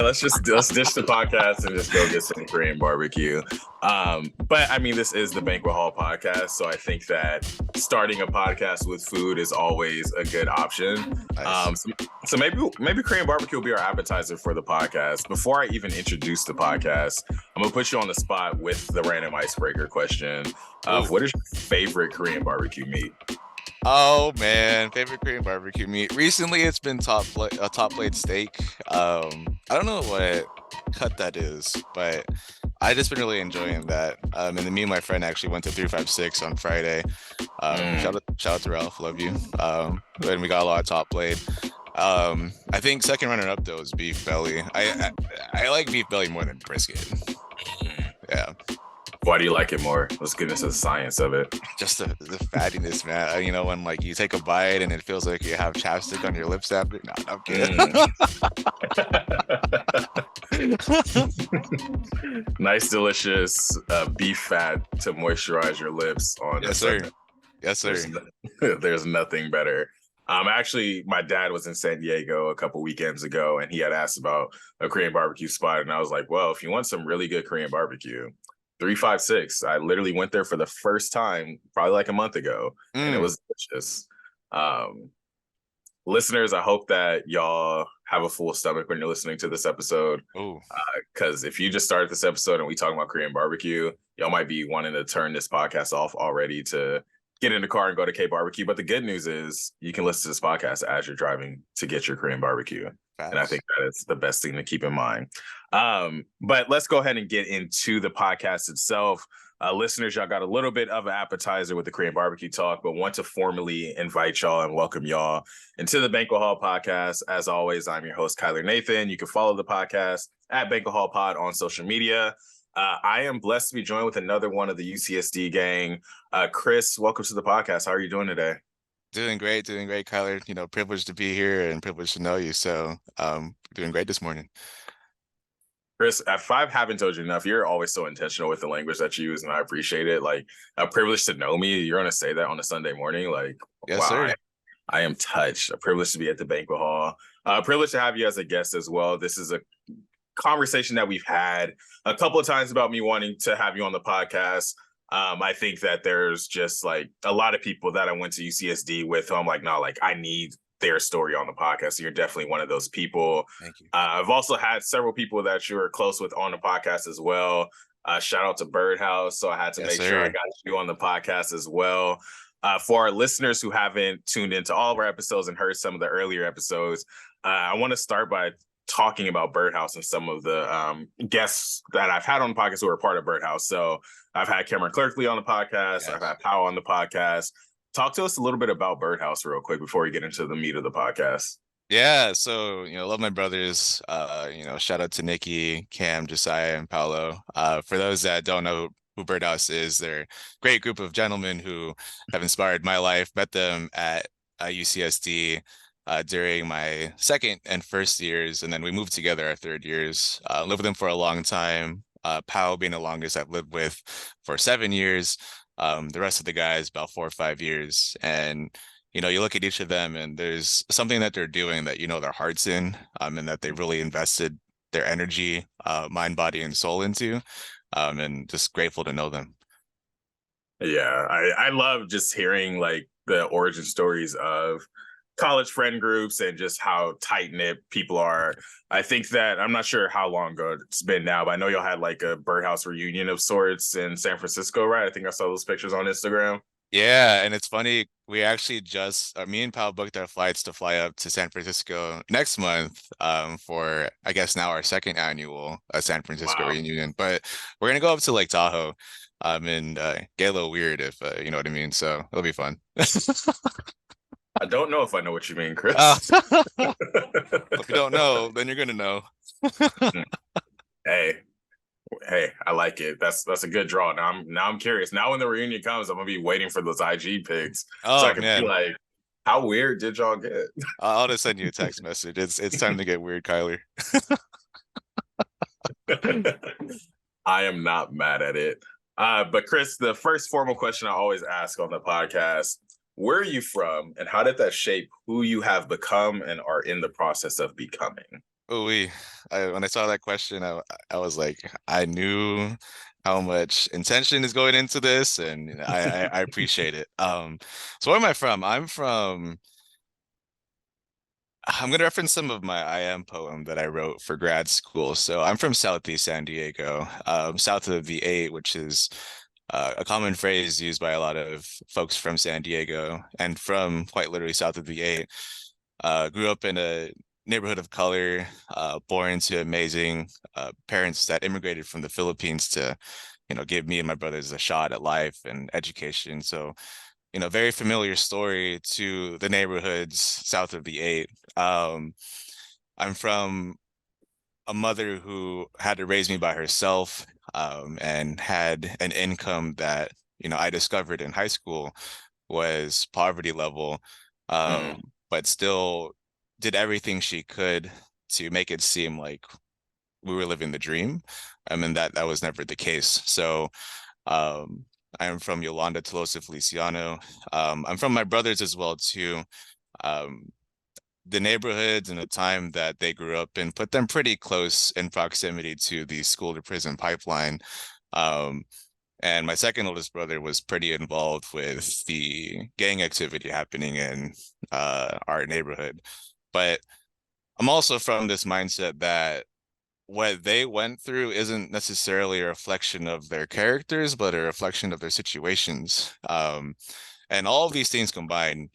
let's ditch the podcast and just go get some Korean barbecue. But I mean, this is the Banquet Hall podcast, so I think that starting a podcast with food is always a good option. Nice. So maybe Korean barbecue will be our appetizer for the podcast. Before I even introduce the podcast, I'm gonna put you on the spot with the random icebreaker question of what is your favorite Korean barbecue meat? Oh man, favorite Korean barbecue meat. Recently, it's been top plate steak. I don't know what cut that is, but I just been really enjoying that. And then me and my friend actually went to 356 on Friday. Shout out to Ralph, love you. And we got a lot of top plate. I think second runner up though is beef belly. I like beef belly more than brisket. Yeah. Why do you like it more? Let's get into the science of it. Just the fattiness, man. You know, when like you take a bite and it feels like you have chapstick on your lips after. No, I'm kidding. Nice, delicious beef fat to moisturize your lips on. Yes, sir. Yes, sir. There's nothing better. Actually, my dad was in San Diego a couple weekends ago, and he had asked about a Korean barbecue spot, and I was like, well, if you want some really good Korean barbecue, 356. I literally went there for the first time probably like a month ago, and it was delicious. Listeners, I hope that y'all have a full stomach when you're listening to this episode. Because if you just started this episode and we talking about Korean barbecue, y'all might be wanting to turn this podcast off already to get in the car and go to K Barbecue. But the good news is you can listen to this podcast as you're driving to get your Korean barbecue. Fast. And I think that it's the best thing to keep in mind. But let's go ahead and get into the podcast itself. Listeners, y'all got a little bit of an appetizer with the Korean barbecue talk, but want to formally invite y'all and welcome y'all into the Banquet Hall podcast. As always, I'm your host, Kyler Nathan. You can follow the podcast at Banquet Hall Pod on social media. I am blessed to be joined with another one of the UCSD gang. Chris, welcome to the podcast. How are you doing today? Doing great, Kyler. You know, privileged to be here and privileged to know you. So doing great this morning. Chris, if I haven't told you enough, you're always so intentional with the language that you use, and I appreciate it. Like, a privilege to know me. You're going to say that on a Sunday morning. Like, yes, sir. I am touched. A privilege to be at the Banquet Hall. A privilege to have you as a guest as well. This is a conversation that we've had a couple of times about me wanting to have you on the podcast. I think that there's just like a lot of people that I went to UCSD with who I'm like, no, like I need their story on the podcast. So you're definitely one of those people. Thank you. I've also had several people that you were close with on the podcast as well. Shout out to Birdhouse. So I had to make sure I got you on the podcast as well. For our listeners who haven't tuned into all of our episodes and heard some of the earlier episodes, I want to start by talking about Birdhouse and some of the guests that I've had on the podcast who are part of Birdhouse. So I've had Cameron Clerkley on the podcast. Yes. I've had Powell on the podcast. Talk to us a little bit about Birdhouse real quick before we get into the meat of the podcast. Yeah, so, love my brothers. Shout out to Nikki, Cam, Josiah, and Paolo. For those that don't know who Birdhouse is, they're a great group of gentlemen who have inspired my life. Met them at UCSD during my second and first years, and then we moved together our third years. Lived with them for a long time. Powell being the longest I've lived with for 7 years. The rest of the guys about 4 or 5 years. And, you look at each of them and there's something that they're doing that, their heart's in, and that they really invested their energy, mind, body, and soul into, and just grateful to know them. Yeah, I love just hearing like the origin stories of college friend groups and just how tight-knit people are. I think that, I'm not sure how long ago it's been now, but I know y'all had like a Birdhouse reunion of sorts in San Francisco, right? I think I saw those pictures on Instagram. Yeah, and it's funny, we actually me and Pal booked our flights to fly up to San Francisco next month for, I guess now our second annual San Francisco reunion. But we're going to go up to Lake Tahoe and get a little weird if, you know what I mean? So it'll be fun. I don't know if I know what you mean, Chris. If you don't know, then you're gonna know. Hey, I like it. That's a good draw. Now I'm curious. Now when the reunion comes, I'm gonna be waiting for those IG pics so I can be like, how weird did y'all get? I'll just send you a text message. It's time to get weird, Kyler. I am not mad at it. But Chris, the first formal question I always ask on the podcast: where are you from, and how did that shape who you have become and are in the process of becoming? Oh, when I saw that question, I was like, I knew how much intention is going into this, and I appreciate it. So where am I from? I'm going to reference some of my I am poem that I wrote for grad school. So I'm from Southeast San Diego, south of the eight, which is a common phrase used by a lot of folks from San Diego and from quite literally south of the eight. Grew up in a neighborhood of color, born to amazing parents that immigrated from the Philippines to, give me and my brothers a shot at life and education. So, very familiar story to the neighborhoods south of the eight. Um, I'm from a mother who had to raise me by herself, and had an income that, I discovered in high school was poverty level, Mm, but still did everything she could to make it seem like we were living the dream. I mean, that was never the case. So um, I'm from Yolanda, Tolosa, Feliciano. I'm from my brothers as well too. Um, the neighborhoods and the time that they grew up in put them pretty close in proximity to the school to prison pipeline. Um, and my second oldest brother was pretty involved with the gang activity happening in our neighborhood. But I'm also from this mindset that what they went through isn't necessarily a reflection of their characters, but a reflection of their situations. And all of these things combined,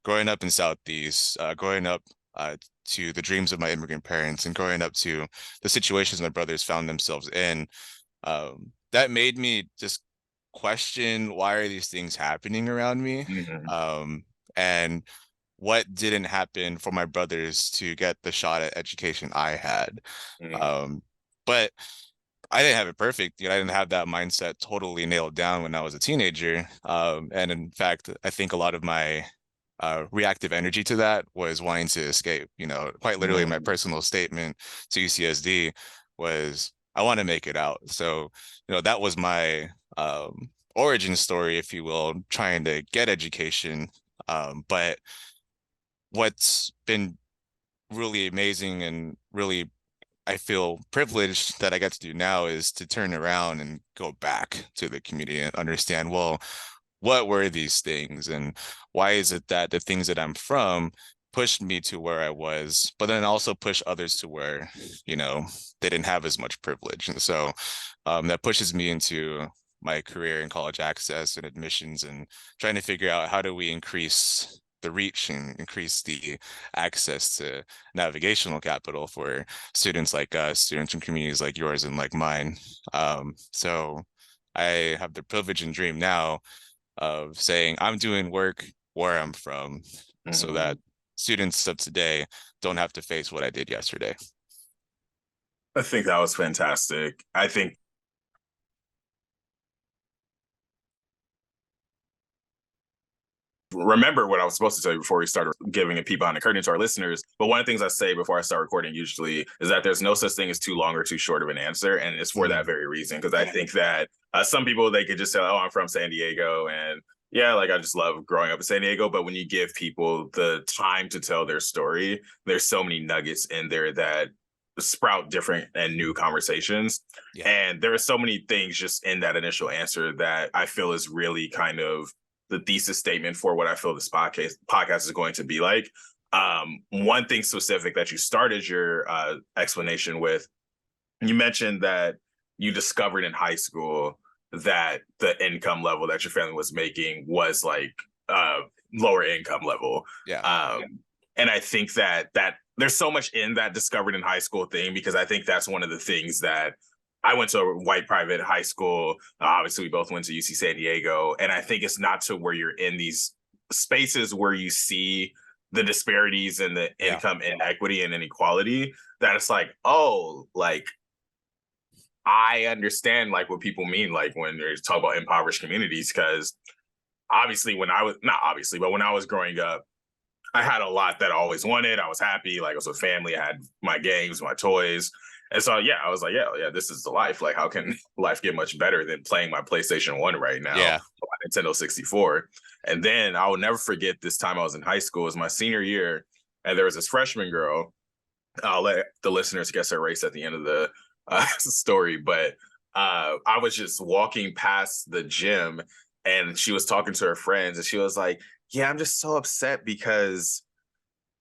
growing up in Southeast, growing up to the dreams of my immigrant parents, and growing up to the situations my brothers found themselves in, that made me just question, why are these things happening around me? mhm, And what didn't happen for my brothers to get the shot at education I had. mhm, Um, but I didn't have it perfect. I didn't have that mindset totally nailed down when I was a teenager. And in fact, I think a lot of my reactive energy to that was wanting to escape. Quite literally, my mhm, personal statement to UCSD was, I want to make it out. So, that was my origin story, if you will, trying to get education. But what's been really amazing and really, I feel privileged that I get to do now is to turn around and go back to the community and understand, well, what were these things and why is it that the things that I'm from pushed me to where I was, but then also push others to where, they didn't have as much privilege. And so that pushes me into my career in college access and admissions and trying to figure out, how do we increase the reach and increase the access to navigational capital for students like us, students from communities like yours and like mine. So I have the privilege and dream now of saying I'm doing work where I'm from so that mhm. students of today don't have to face what I did yesterday. I think that was fantastic. I think remember what I was supposed to tell you before we started giving a peek behind the curtain to our listeners. But one of the things I say before I start recording usually is that there's no such thing as too long or too short of an answer. And it's for that Mm, very reason. Because I think that some people, they could just say, oh, I'm from San Diego. And yeah, like I just love growing up in San Diego. But when you give people the time to tell their story, there's so many nuggets in there that sprout different and new conversations. yeah, And there are so many things just in that initial answer that I feel is really kind of the thesis statement for what I feel this podcast is going to be like. One thing specific that you started your explanation with, you mentioned that you discovered in high school that the income level that your family was making was like uh, lower income level. yeah, And I think that there's so much in that discovered in high school thing, because I think that's one of the things that I went to a white private high school. Obviously, we both went to UC San Diego. And I think it's not to where you're in these spaces where you see the disparities and the yeah, income inequity and inequality that it's like, oh, like I understand like what people mean, like when they talk about impoverished communities, because obviously when I was not obviously, but when I was growing up, I had a lot that I always wanted. I was happy. Like I was with family. I had my games, my toys. And so, yeah, I was like, yeah, this is the life. Like, how can life get much better than playing my PlayStation 1 right now, yeah. my Nintendo 64? And then I will never forget this time I was in high school. It was my senior year. And there was this freshman girl. I'll let the listeners guess her race at the end of the story. But I was just walking past the gym, and she was talking to her friends, and she was like, "Yeah, I'm just so upset because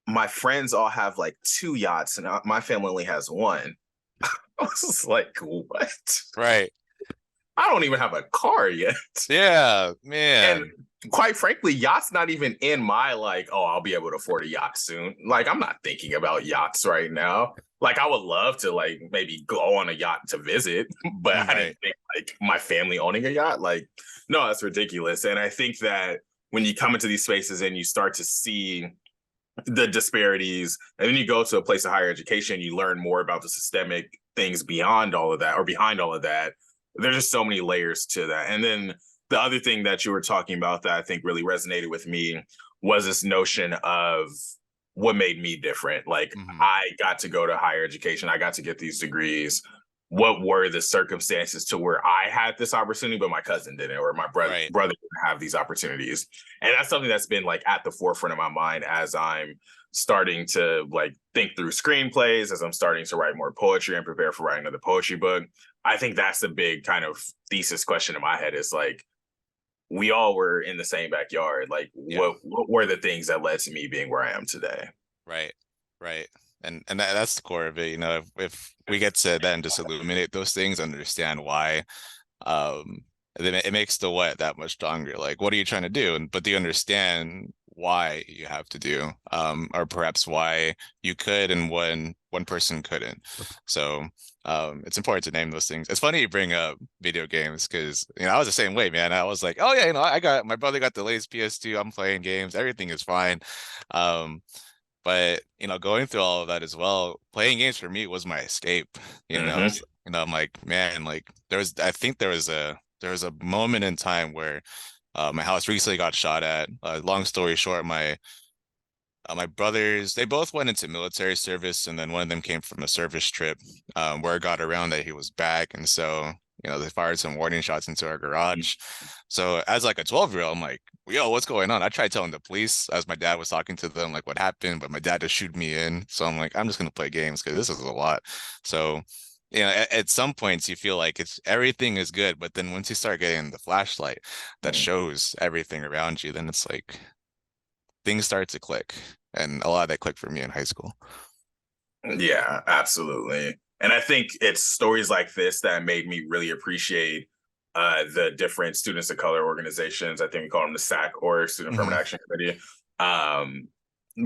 my friends all have like two yachts, and my family only has one." I was just like, "What? Right. I don't even have a car yet." Yeah, And man. quite frankly, yachts not even in my like, oh, I'll be able to afford a yacht soon. Like, I'm not thinking about yachts right now. Like, I would love to like maybe go on a yacht to visit, but I didn't Right. think like my family owning a yacht. Like, no, that's ridiculous. And I think that when you come into these spaces and you start to see the disparities, and then you go to a place of higher education, you learn more about the systemic things beyond all of that or behind all of that. There's just so many layers to that. And then the other thing that you were talking about that I think really resonated with me was this notion of what made me different. Like, Hmm. I got to go to higher education, I got to get these degrees. What were the circumstances to where I had this opportunity, but my cousin didn't, or my Right. brother didn't have these opportunities? And that's something that's been like at the forefront of my mind as I'm starting to like think through screenplays, as I'm starting to write more poetry and prepare for writing another poetry book. I think that's the big kind of thesis question in my head is like, we all were in the same backyard. Like, Yeah. what were the things that led to me being where I am today? Right. Right. And that's the core of it. If we get to then just illuminate those things, understand why, um, then it makes the what that much stronger. Like, what are you trying to do? And but do you understand why you have to do, or perhaps why you could and one person couldn't. So it's important to name those things. It's funny you bring up video games because I was the same way, man. I was like, oh yeah, I got my brother got the latest PS2. I'm playing games. Everything is fine. Um, but going through all of that as well, playing games for me was my escape. Mm-hmm. I'm like, man, like I think there was a moment in time where my house recently got shot at. Long story short, my brothers, they both went into military service, and then one of them came from a service trip, where it got around that he was back, and so they fired some warning shots into our garage. So as like a 12-year-old, I'm like, yo, what's going on? I tried telling the police as my dad was talking to them, like what happened, but my dad just shooed me in. So I'm like, I'm just gonna play games because this is a lot. So at some points you feel like it's everything is good, but then once you start getting the flashlight that shows everything around you, then it's like things start to click. And a lot of that clicked for me in high school. Yeah, absolutely. And I think it's stories like this that made me really appreciate the different students of color organizations. I think we call them the SAC, or Student Hmm. Affirmative Action Committee. Um,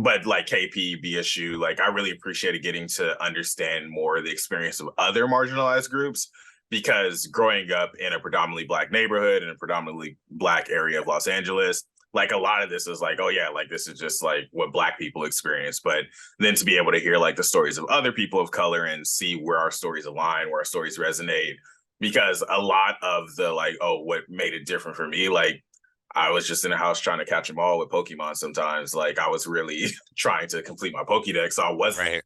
but like KP, BSU, like I really appreciated getting to understand more the experience of other marginalized groups, because growing up in a predominantly Black neighborhood in a predominantly Black area of Los Angeles, like a lot of this is like, oh yeah, like this is just like what Black people experience. But then to be able to hear like the stories of other people of color and see where our stories align, where our stories resonate. Because a lot of the like, oh, what made it different for me, like I was just in the house trying to catch them all with Pokemon sometimes. Like I was really trying to complete my Pokédex. So I wasn't Right.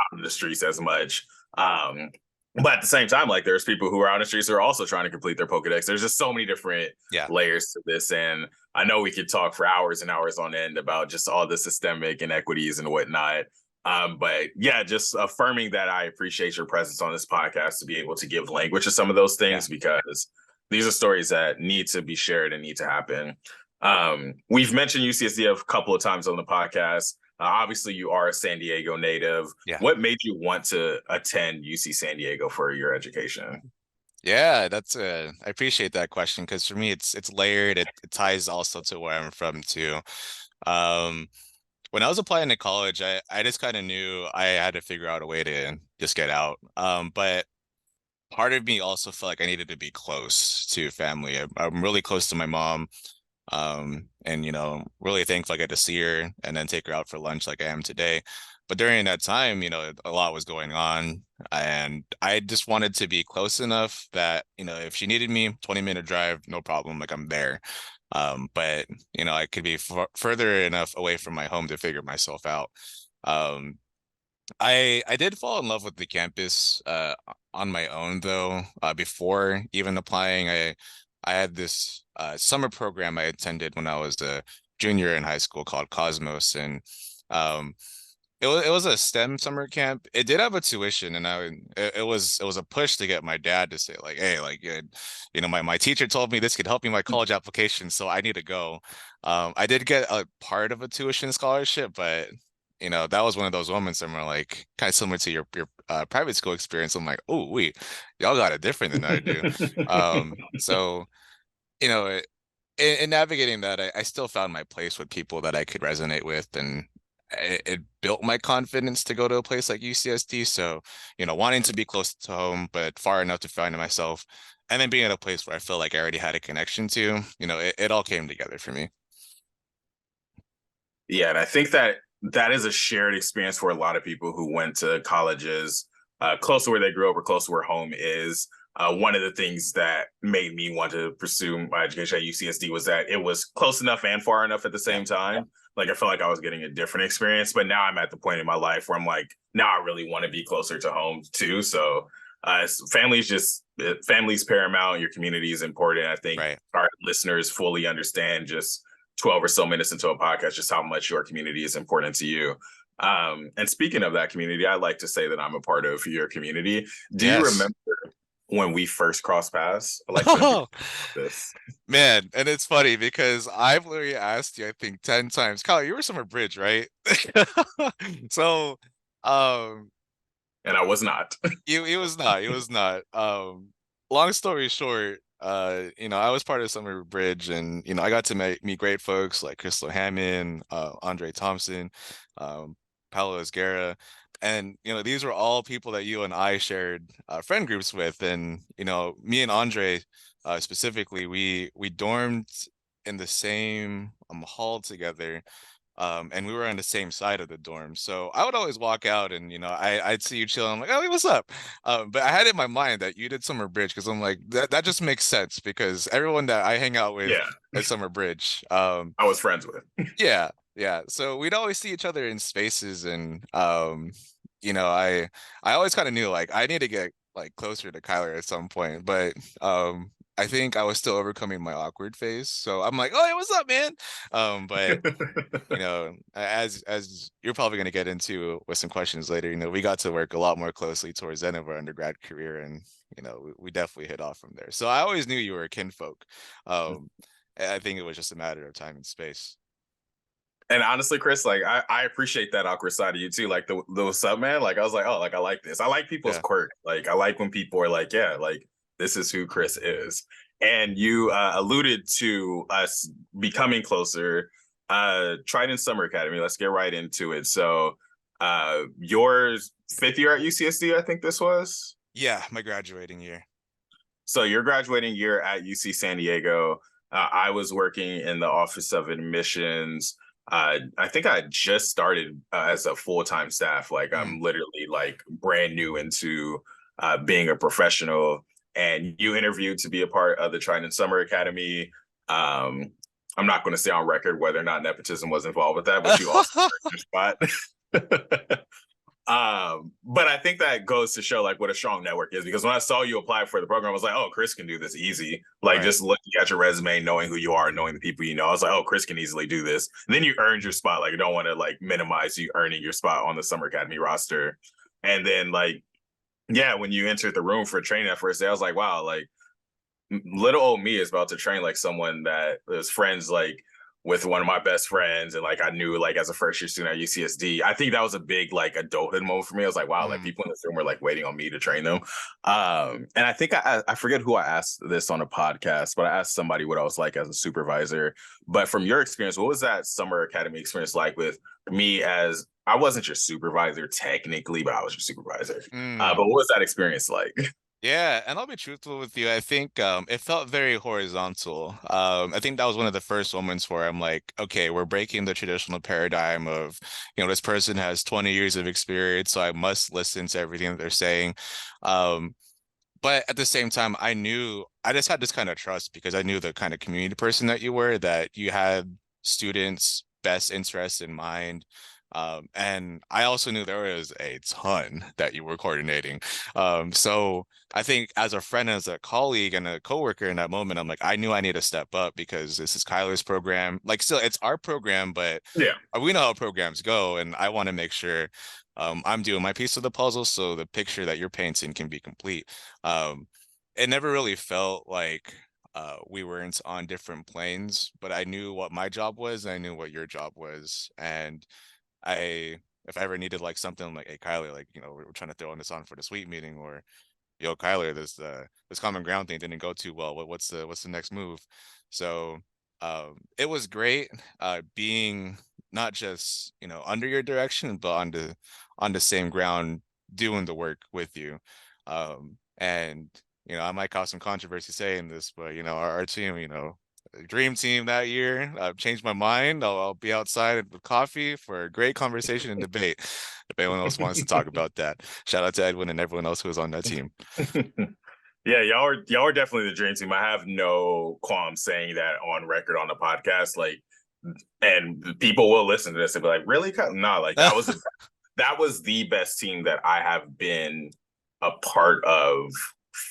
out in the streets as much. Um, but at the same time, like there's people who are on the streets who are also trying to complete their Pokedex. There's just so many different Yeah. layers to this. And I know we could talk for hours and hours on end about just all the systemic inequities and whatnot. But yeah, just affirming that I appreciate your presence on this podcast to be able to give language to some of those Yeah. things, because these are stories that need to be shared and need to happen. We've mentioned UCSD a couple of times on the podcast. Obviously, you are a San Diego native. Yeah. What made you want to attend UC San Diego for your education? Yeah, I appreciate that question because for me it's layered. It ties also to where I'm from too. Um, when I was applying to college, I just kind of knew I had to figure out a way to just get out. But part of me also felt like I needed to be close to family. I'm really close to my mom. And really thankful I get to see her and then take her out for lunch like I am today. But during that time, a lot was going on, and I just wanted to be close enough that, if she needed me, 20-minute drive, no problem, like I'm there. But I could be further enough away from my home to figure myself out. Um, I did fall in love with the campus on my own though. Before even applying, I had this summer program I attended when I was a junior in high school called Cosmos, and um, it was a STEM summer camp. It did have a tuition, and it was a push to get my dad to say like, hey, like my teacher told me this could help me my college application, so I need to go. I did get a part of a tuition scholarship, but that was one of those moments where like kind of similar to your private school experience. I'm like, oh wait, y'all got it different than I do. So you know, in navigating that, I still found my place with people that I could resonate with, and it built my confidence to go to a place like UCSD. So, wanting to be close to home, but far enough to find myself, and then being at a place where I feel like I already had a connection to, it all came together for me. Yeah, and I think that that is a shared experience for a lot of people who went to colleges close to where they grew up or close to where home is. One of the things that made me want to pursue my education at UCSD was that it was close enough and far enough at the Yeah, same time. Like I felt like I was getting a different experience, but now I'm at the point in my life where I'm like, now I really want to be closer to home too. So family's paramount. Your community is important. I think right. our listeners fully understand just 12 or so minutes into a podcast, just how much your community is important to you. And speaking of that community, I like to say that I'm a part of your community. Do you Yes. remember when we first crossed paths? I like to introduce this. Man, and it's funny because I've literally asked you, I think 10 times, Kyle, you were Summer Bridge, right? So, um, And I was not. he was not. He was not. Long story short, I was part of Summer Bridge, and I got to meet great folks like Crystal Hammond, Andre Thompson, um, Paolo Esguerra, and these were all people that you and I shared friend groups with, and me and Andre specifically, we dormed in the same hall together, and we were on the same side of the dorm. So I would always walk out and, I'd see you chilling. I'm like, oh, hey, what's up? But I had in my mind that you did Summer Bridge because I'm like, that just makes sense because everyone that I hang out with Yeah, at Summer Bridge. I was friends with. Yeah, yeah. So we'd always see each other in spaces, and I always kind of knew like I need to get like closer to Kyler at some point, but I think I was still overcoming my awkward phase. So I'm like, oh, hey, what's up, man? But as you're probably going to get into with some questions later, we got to work a lot more closely towards the end of our undergrad career, and we definitely hit off from there. So I always knew you were kinfolk. Um, I think it was just a matter of time and space. And honestly, Chris, like I appreciate that awkward side of you too. Like the what's up, man. Like I was like, oh, like I like this. I like people's Yeah. quirk. Like I like when people are like, yeah, like this is who Chris is. And you alluded to us becoming closer. Trident Summer Academy. Let's get right into it. So, your fifth year at UCSD, I think this was. Yeah, my graduating year. So your graduating year at UC San Diego. I was working in the Office of Admissions. I think I just started as a full-time staff. Like Mm. I'm literally like brand new into being a professional. And you interviewed to be a part of the Trident Summer Academy. Um, I'm not going to say on record whether or not nepotism was involved with that, but you also earned your spot. But I think that goes to show like what a strong network is, because when I saw you apply for the program, I was like, oh, Chris can do this easy. Like Right. just looking at your resume, knowing who you are, knowing the people you know, I was like, oh, Chris can easily do this. And then you earned your spot. Like I don't want to like minimize you earning your spot on the Summer Academy roster. And then like, yeah, when you entered the room for training that first day, I was like, wow, like little old me is about to train like someone that was friends like with one of my best friends, and like I knew like as a first year student at UCSD. I think that was a big like adulthood moment for me. I was like, wow, like Mm. people in this room were like waiting on me to train them. And I think I forget who I asked this on a podcast, but I asked somebody what I was like as a supervisor. But from your experience, what was that summer academy experience like with me? As I wasn't your supervisor technically, but I was your supervisor. But Mm. what was that experience like? Yeah, and I'll be truthful with you. I think it felt very horizontal. I think that was one of the first moments where I'm like, okay, we're breaking the traditional paradigm of, this person has 20 years of experience, so I must listen to everything that they're saying. Um, but at the same time, I just had this kind of trust because I knew the kind of community person that you were, that you had students' best interests in mind. And I also knew there was a ton that you were coordinating. So I think as a friend, as a colleague and a coworker in that moment, I'm like, I knew I need to step up because this is Kyler's program. Like, still, it's our program, but Yeah. we know how programs go, and I want to make sure I'm doing my piece of the puzzle so the picture that you're painting can be complete. Um, it never really felt like we weren't on different planes, but I knew what my job was, and I knew what your job was, and I if I ever needed like something like, hey Kyler, like we're trying to throw in this on for the sweet meeting, or yo Kyler, this common ground thing didn't go too well. What's the next move? So it was great being not just under your direction, but on the same ground doing the work with you. And I might cause some controversy saying this, but our team, dream team that year. I've changed my mind. I'll be outside with coffee for a great conversation and debate. If anyone else wants to talk about that, shout out to Edwin and everyone else who was on that team. Yeah, y'all are definitely the dream team. I have no qualm saying that on record on the podcast. Like, and people will listen to this and be like, "Really? No, like that was the best team that I have been a part of.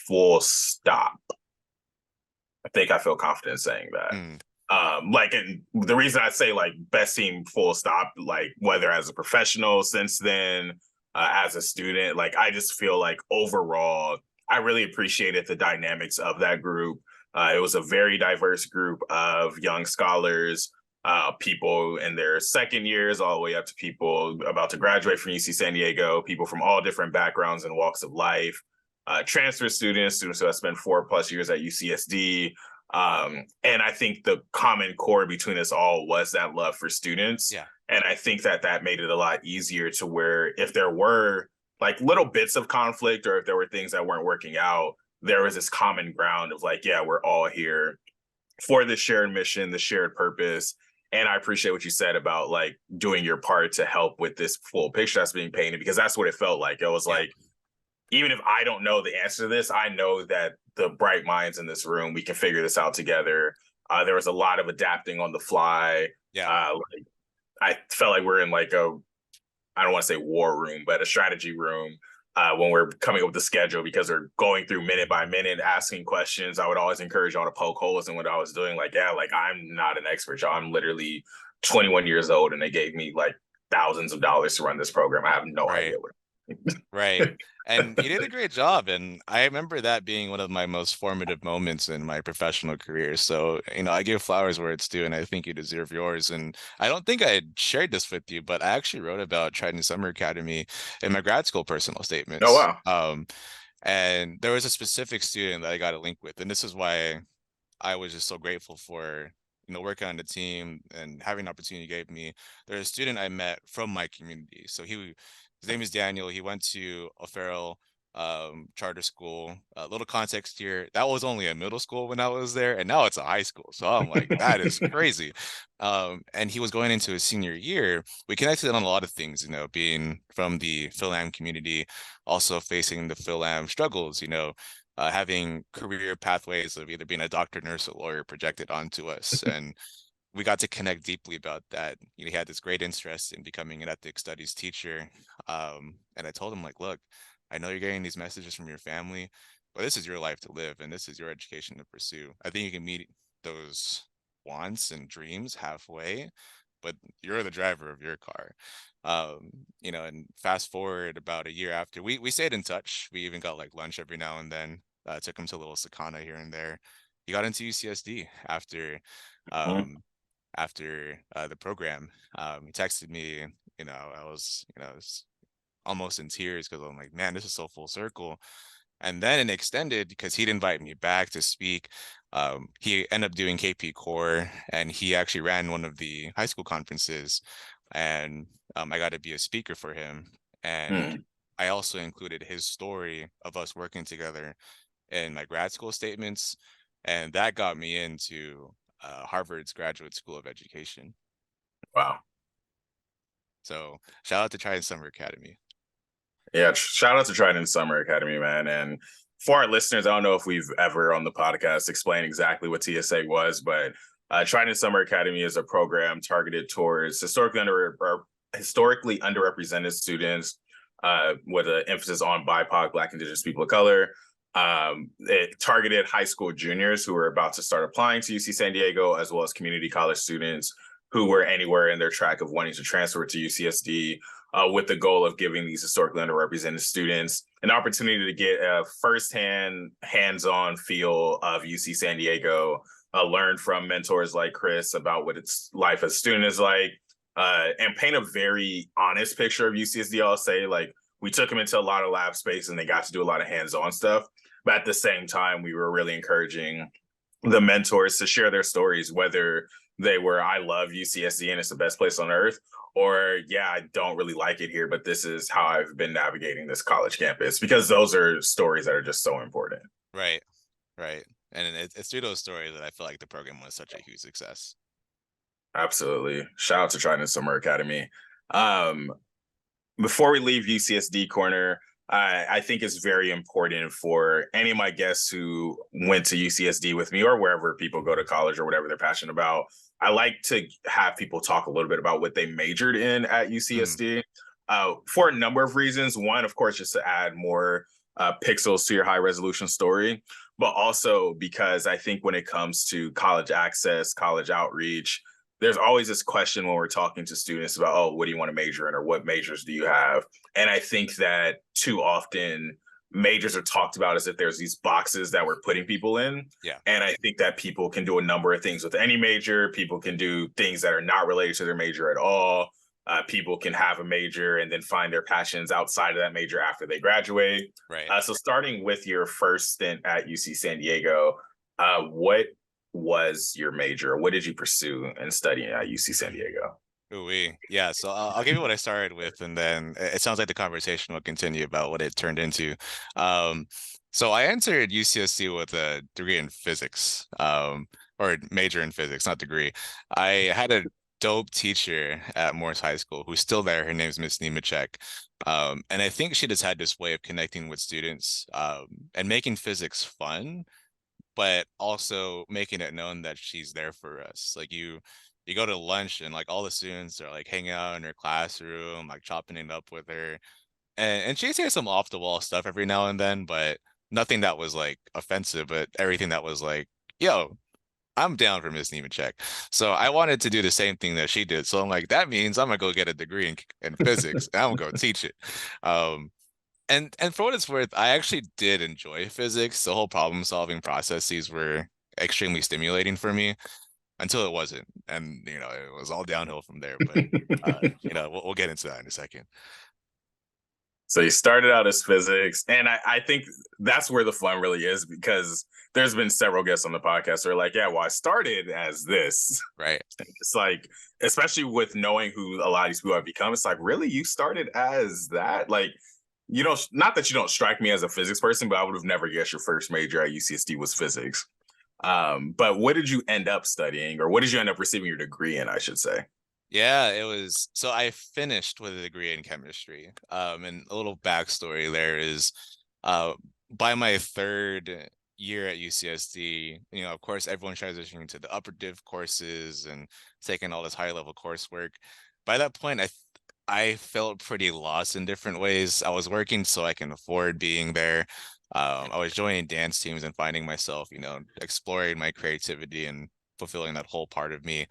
Full stop. I think I feel confident saying that. Mm, Like, and the reason I say like best team full stop, like whether as a professional since then, as a student, like I just feel like overall, I really appreciated the dynamics of that group. It was a very diverse group of young scholars, people in their second years, all the way up to people about to graduate from UC San Diego, people from all different backgrounds and walks of life, transfer students who have spent 4+ years at UCSD, and I think the common core between us all was that love for students. yeah. And I think that made it a lot easier to where if there were like little bits of conflict or if there were things that weren't working out, there was this common ground of like, yeah, we're all here for the shared mission, the shared purpose. And I appreciate what you said about like doing your part to help with this full picture that's being painted, because that's what it felt like. It was Yeah. like, even if I don't know the answer to this, I know that the bright minds in this room, we can figure this out together. There was a lot of adapting on the fly. Yeah. Like I felt like we're in like I don't want to say war room, but a strategy room when we're coming up with the schedule, because we're going through minute by minute, asking questions. I would always encourage y'all to poke holes in what I was doing. Like, yeah, like I'm not an expert, y'all. I'm literally 21 years old and they gave me like thousands of dollars to run this program. I have no idea Right. what. Right. And you did a great job. And I remember that being one of my most formative moments in my professional career. So, I give flowers where it's due, and I think you deserve yours. And I don't think I had shared this with you, but I actually wrote about Trident Summer Academy in my grad school personal Oh, statements. wow. And there was a specific student that I got a link with. And this is why I was just so grateful for working on the team and having an opportunity you gave me. There's a student I met from my community. So his name is Daniel. He went to O'Farrell charter school. A little context here: that was only a middle school when I was there, and now it's a high school. So I'm like, that is crazy. And he was going into his senior year. We connected on a lot of things, being from the Phil-Am community, also facing the Phil-Am struggles, having career pathways of either being a doctor, nurse, or lawyer projected onto us. And we got to connect deeply about that. He had this great interest in becoming an ethics studies teacher. And I told him, like, look, I know you're getting these messages from your family, but this is your life to live and this is your education to pursue. I think you can meet those wants and dreams halfway, but you're the driver of your car. And fast forward about a year after, we stayed in touch. We even got like lunch every now and then. Took him to a little Sakana here and there. He got into UCSD um, after the program. He texted me. I was almost in tears because I'm like, man, this is so full circle. And then it extended because he'd invite me back to speak. He ended up doing KP Core, and he actually ran one of the high school conferences, and I got to be a speaker for him. And Mm. I also included his story of us working together in my grad school statements, and that got me into Harvard's Graduate School of Education. Wow. So shout out to Trident Summer Academy. Yeah, shout out to Trident Summer Academy, man. And for our listeners, I don't know if we've ever on the podcast explained exactly what TSA was, but Trident Summer Academy is a program targeted towards historically historically underrepresented students with an emphasis on BIPOC, Black, Indigenous people of color. It targeted high school juniors who were about to start applying to UC San Diego, as well as community college students who were anywhere in their track of wanting to transfer to UCSD, with the goal of giving these historically underrepresented students an opportunity to get a firsthand, hands-on feel of UC San Diego, learn from mentors like Chris about what its life as a student is like, and paint a very honest picture of UCSD. I'll say, like, we took them into a lot of lab space and they got to do a lot of hands-on stuff. But at the same time, we were really encouraging the mentors to share their stories, whether they were, I love UCSD and it's the best place on earth, or yeah, I don't really like it here, but this is how I've been navigating this college campus, because those are stories that are just so important. Right, right. And it's through those stories that I feel like the program was such a huge success. Absolutely. Shout out to Trident Summer Academy. Um, Before we leave UCSD corner, I think it's very important for any of my guests who went to UCSD with me or wherever people go to college or whatever they're passionate about. I like to have people talk a little bit about what they majored in at UCSD, for a number of reasons. One, of course, just to add more pixels to your high resolution story, but also because I think when it comes to college access, college outreach, there's always this question when we're talking to students about, oh, what do you want to major in, or what majors do you have? And I think that too often majors are talked about as if there's these boxes that we're putting people in. Yeah. And I think that people can do a number of things with any major. People can do things that are not related to their major at all. People can have a major and then find their passions outside of that major after they graduate. Right. So starting with your first stint at UC San Diego, what was your major? What did you pursue in studying at UC San Diego? Ooh-wee. Yeah, so I'll give you what I started with, and then it sounds like the conversation will continue about what it turned into. Um, so I entered UCSD with a degree in physics, or major in physics, not degree. I had a dope teacher at Morris High School who's still there. Her name's Miss Nemechek. And I think she just had this way of connecting with students, and making physics fun, but also making it known that she's there for us. Like you go to lunch and like all the students are like hanging out in her classroom, like chopping it up with her. And she'd say some off the wall stuff every now and then, but nothing that was like offensive, but everything that was like, yo, I'm down for Miss Nemechek. So I wanted to do the same thing that she did. So I'm like, that means I'm gonna go get a degree in physics and I'm gonna go teach it. Um, and for what it's worth, I actually did enjoy physics. The whole problem solving processes were extremely stimulating for me until it wasn't, and it was all downhill from there. But we'll get into that in a second. So you started out as physics, and I think that's where the fun really is, because there's been several guests on the podcast who are like, yeah, well, I started as this. Right. It's like, especially with knowing who a lot of these people have become, it's like, really, you started as that? Like, not that you don't strike me as a physics person, but I would have never guessed your first major at UCSD was physics. But what did you end up studying, or what did you end up receiving your degree in, I should say? Yeah, it was. So I finished with a degree in chemistry. And a little backstory there is, uh, by my third year at UCSD, of course, everyone's transitioning to the upper div courses and taking all this high level coursework. By that point, I felt pretty lost in different ways. I was working so I can afford being there. I was joining dance teams and finding myself, exploring my creativity and fulfilling that whole part of me,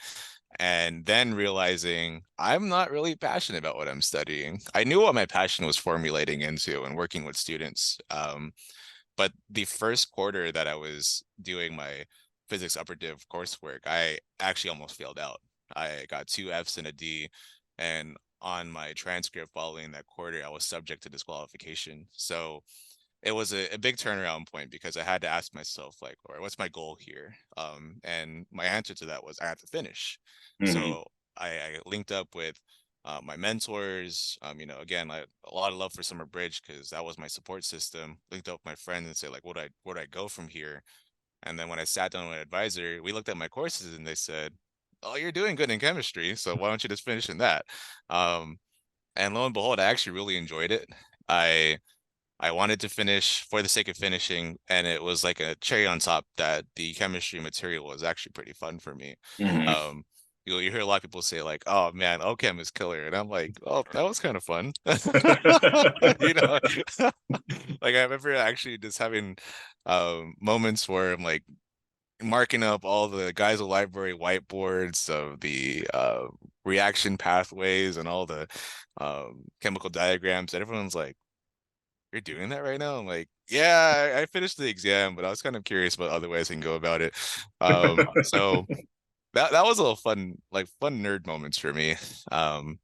and then realizing I'm not really passionate about what I'm studying. I knew what my passion was formulating into and working with students. But the first quarter that I was doing my physics upper div coursework, I actually almost failed out. I got 2 Fs and a D, and on my transcript following that quarter, I was subject to disqualification. So it was a big turnaround point, because I had to ask myself, like, all right, what's my goal here? And my answer to that was I have to finish. Mm-hmm. So I linked up with my mentors. Again, like a lot of love for Summer Bridge, because that was my support system. Linked up with my friends and said, like, where do I go from here? And then when I sat down with an advisor, we looked at my courses and they said, oh, you're doing good in chemistry, so why don't you just finish in that? Um, and lo and behold, I actually really enjoyed it. I I wanted to finish for the sake of finishing, and it was like a cherry on top that the chemistry material was actually pretty fun for me. Mm-hmm. Um, you hear a lot of people say like, "Oh man, OChem is killer," and I'm like, "Oh, that was kind of fun," you know. Like I remember actually just having moments where I'm like marking up all the guys with library whiteboards of the reaction pathways and all the chemical diagrams, and everyone's like, "You're doing that right now?" I'm like, "Yeah, I finished the exam, but I was kind of curious about other ways I can go about it." So that was a little fun, like fun nerd moments for me. Um,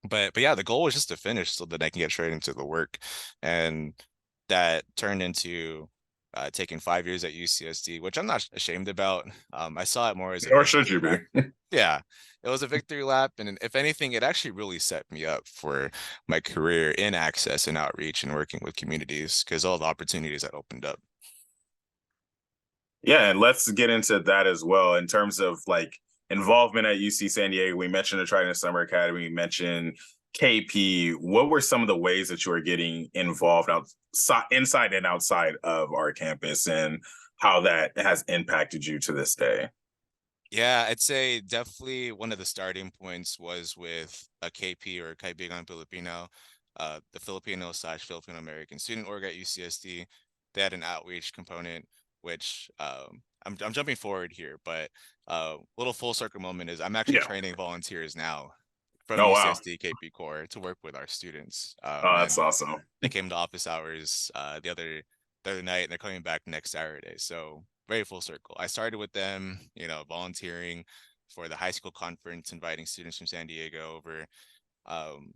but yeah, the goal was just to finish so that I can get straight into the work, and that turned into taking 5 years at UCSD, which I'm not ashamed about. I saw it more as a Or should victory you lap. be? Yeah, it was a victory lap, and if anything, it actually really set me up for my career in access and outreach and working with communities because all the opportunities that opened up. Yeah, and let's get into that as well in terms of like involvement at UC San Diego. We mentioned the Trident Summer Academy, we mentioned KP. What were some of the ways that you were getting involved outside, inside and outside of our campus, and how that has impacted you to this day? Yeah, I'd say definitely one of the starting points was with a KP or Kaibigan Filipino, the Filipino/Filipino American Student Org at UCSD. They had an outreach component, which I'm jumping forward here, but little full circle moment is I'm actually Yeah. training volunteers now from Oh wow. UCSD KP Core to work with our students. Oh, that's And awesome. they came to office hours the other night, and they're coming back next Saturday. So very full circle. I started with them, volunteering for the high school conference, inviting students from San Diego over. Um,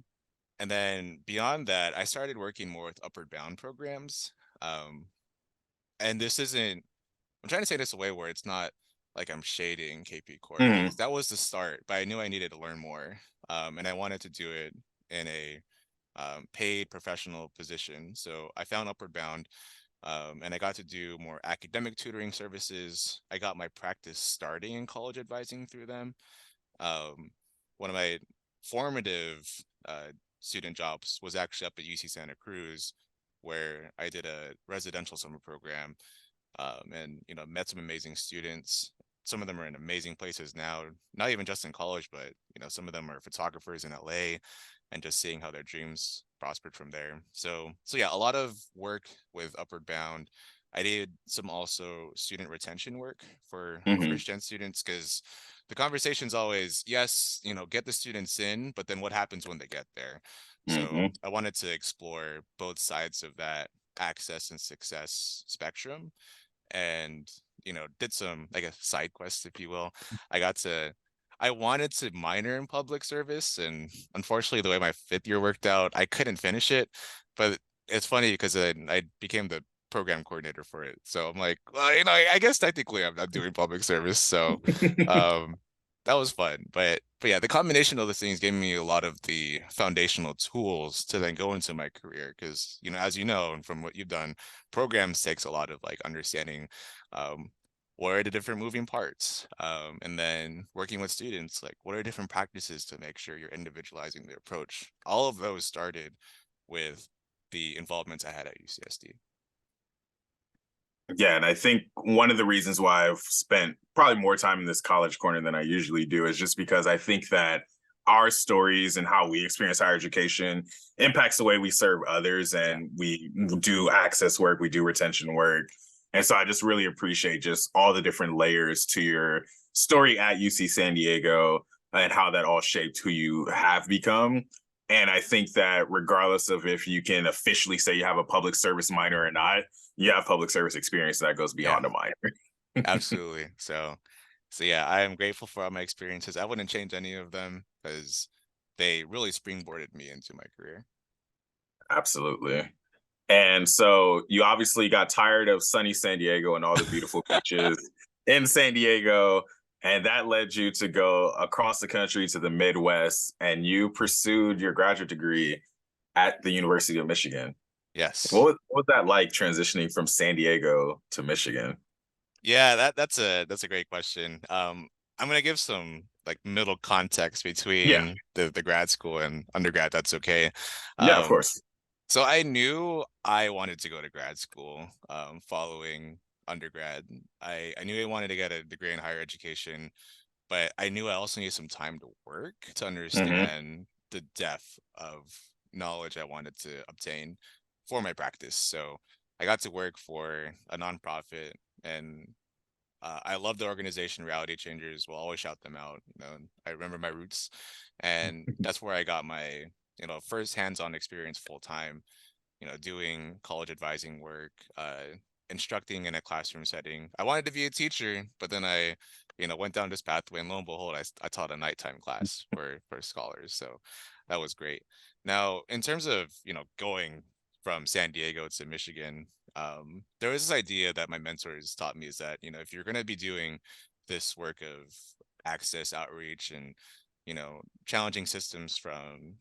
and then beyond that, I started working more with upward bound programs. Um, and this isn't, I'm trying to say this a way where it's not like I'm shading KP Core Mhm. because that was the start, but I knew I needed to learn more. And I wanted to do it in a paid professional position. So I found Upward Bound, and I got to do more academic tutoring services. I got my practice starting in college advising through them. Um, One of my formative student jobs was actually up at UC Santa Cruz, where I did a residential summer program, and met some amazing students. Some of them are in amazing places now, not even just in college, but some of them are photographers in LA, and just seeing how their dreams prospered from there. So yeah, a lot of work with Upward Bound. I did some also student retention work for Mhm. first gen students because the conversation's always, yes, get the students in, but then what happens when they get there? So Mhm. I wanted to explore both sides of that access and success spectrum, and did some, like, a side quest, if you will. I wanted to minor in public service, and unfortunately the way my fifth year worked out, I couldn't finish it. But it's funny because I became the program coordinator for it, so I'm like, well, I guess technically I'm not doing public service. So um that was fun. But yeah, the combination of those things gave me a lot of the foundational tools to then go into my career, because as you know, and from what you've done, programs takes a lot of like understanding um, what are the different moving parts, and then working with students, like what are different practices to make sure you're individualizing the approach. All of those started with the involvements I had at UCSD. Yeah, and I think one of the reasons why I've spent probably more time in this college corner than I usually do is just because I think that our stories and how we experience higher education impacts the way we serve others, Yeah. and we do access work, we do retention work. And so I just really appreciate just all the different layers to your story at UC San Diego and how that all shaped who you have become. And I think that regardless of if you can officially say you have a public service minor or not, you have public service experience that goes Yeah, beyond a minor. absolutely. So yeah, I am grateful for all my experiences. I wouldn't change any of them because they really springboarded me into my career. Absolutely. And so you obviously got tired of sunny San Diego and all the beautiful beaches in San Diego. And that led you to go across the country to the Midwest, and you pursued your graduate degree at the University of Michigan. Yes. What was that like transitioning from San Diego to Michigan? Yeah, that's a great question. I'm gonna give some like middle context Yeah. between the grad school and undergrad. That's okay. Yeah, of Um, course. so I knew I wanted to go to grad school following undergrad. I knew I wanted to get a degree in higher education, but I knew I also needed some time to work to Mm-hmm. understand the depth of knowledge I wanted to obtain for my practice. So I got to work for a nonprofit, and I love the organization Reality Changers. Will always shout them out. I remember my roots, and that's where I got my first hands-on experience full time. Doing college advising work, instructing in a classroom setting. I wanted to be a teacher, but then I went down this pathway, and lo and behold, I taught a nighttime class for scholars. So that was great. Now, in terms of going from San Diego to Michigan, there was this idea that my mentors taught me, is that if you're going to be doing this work of access outreach and challenging systems from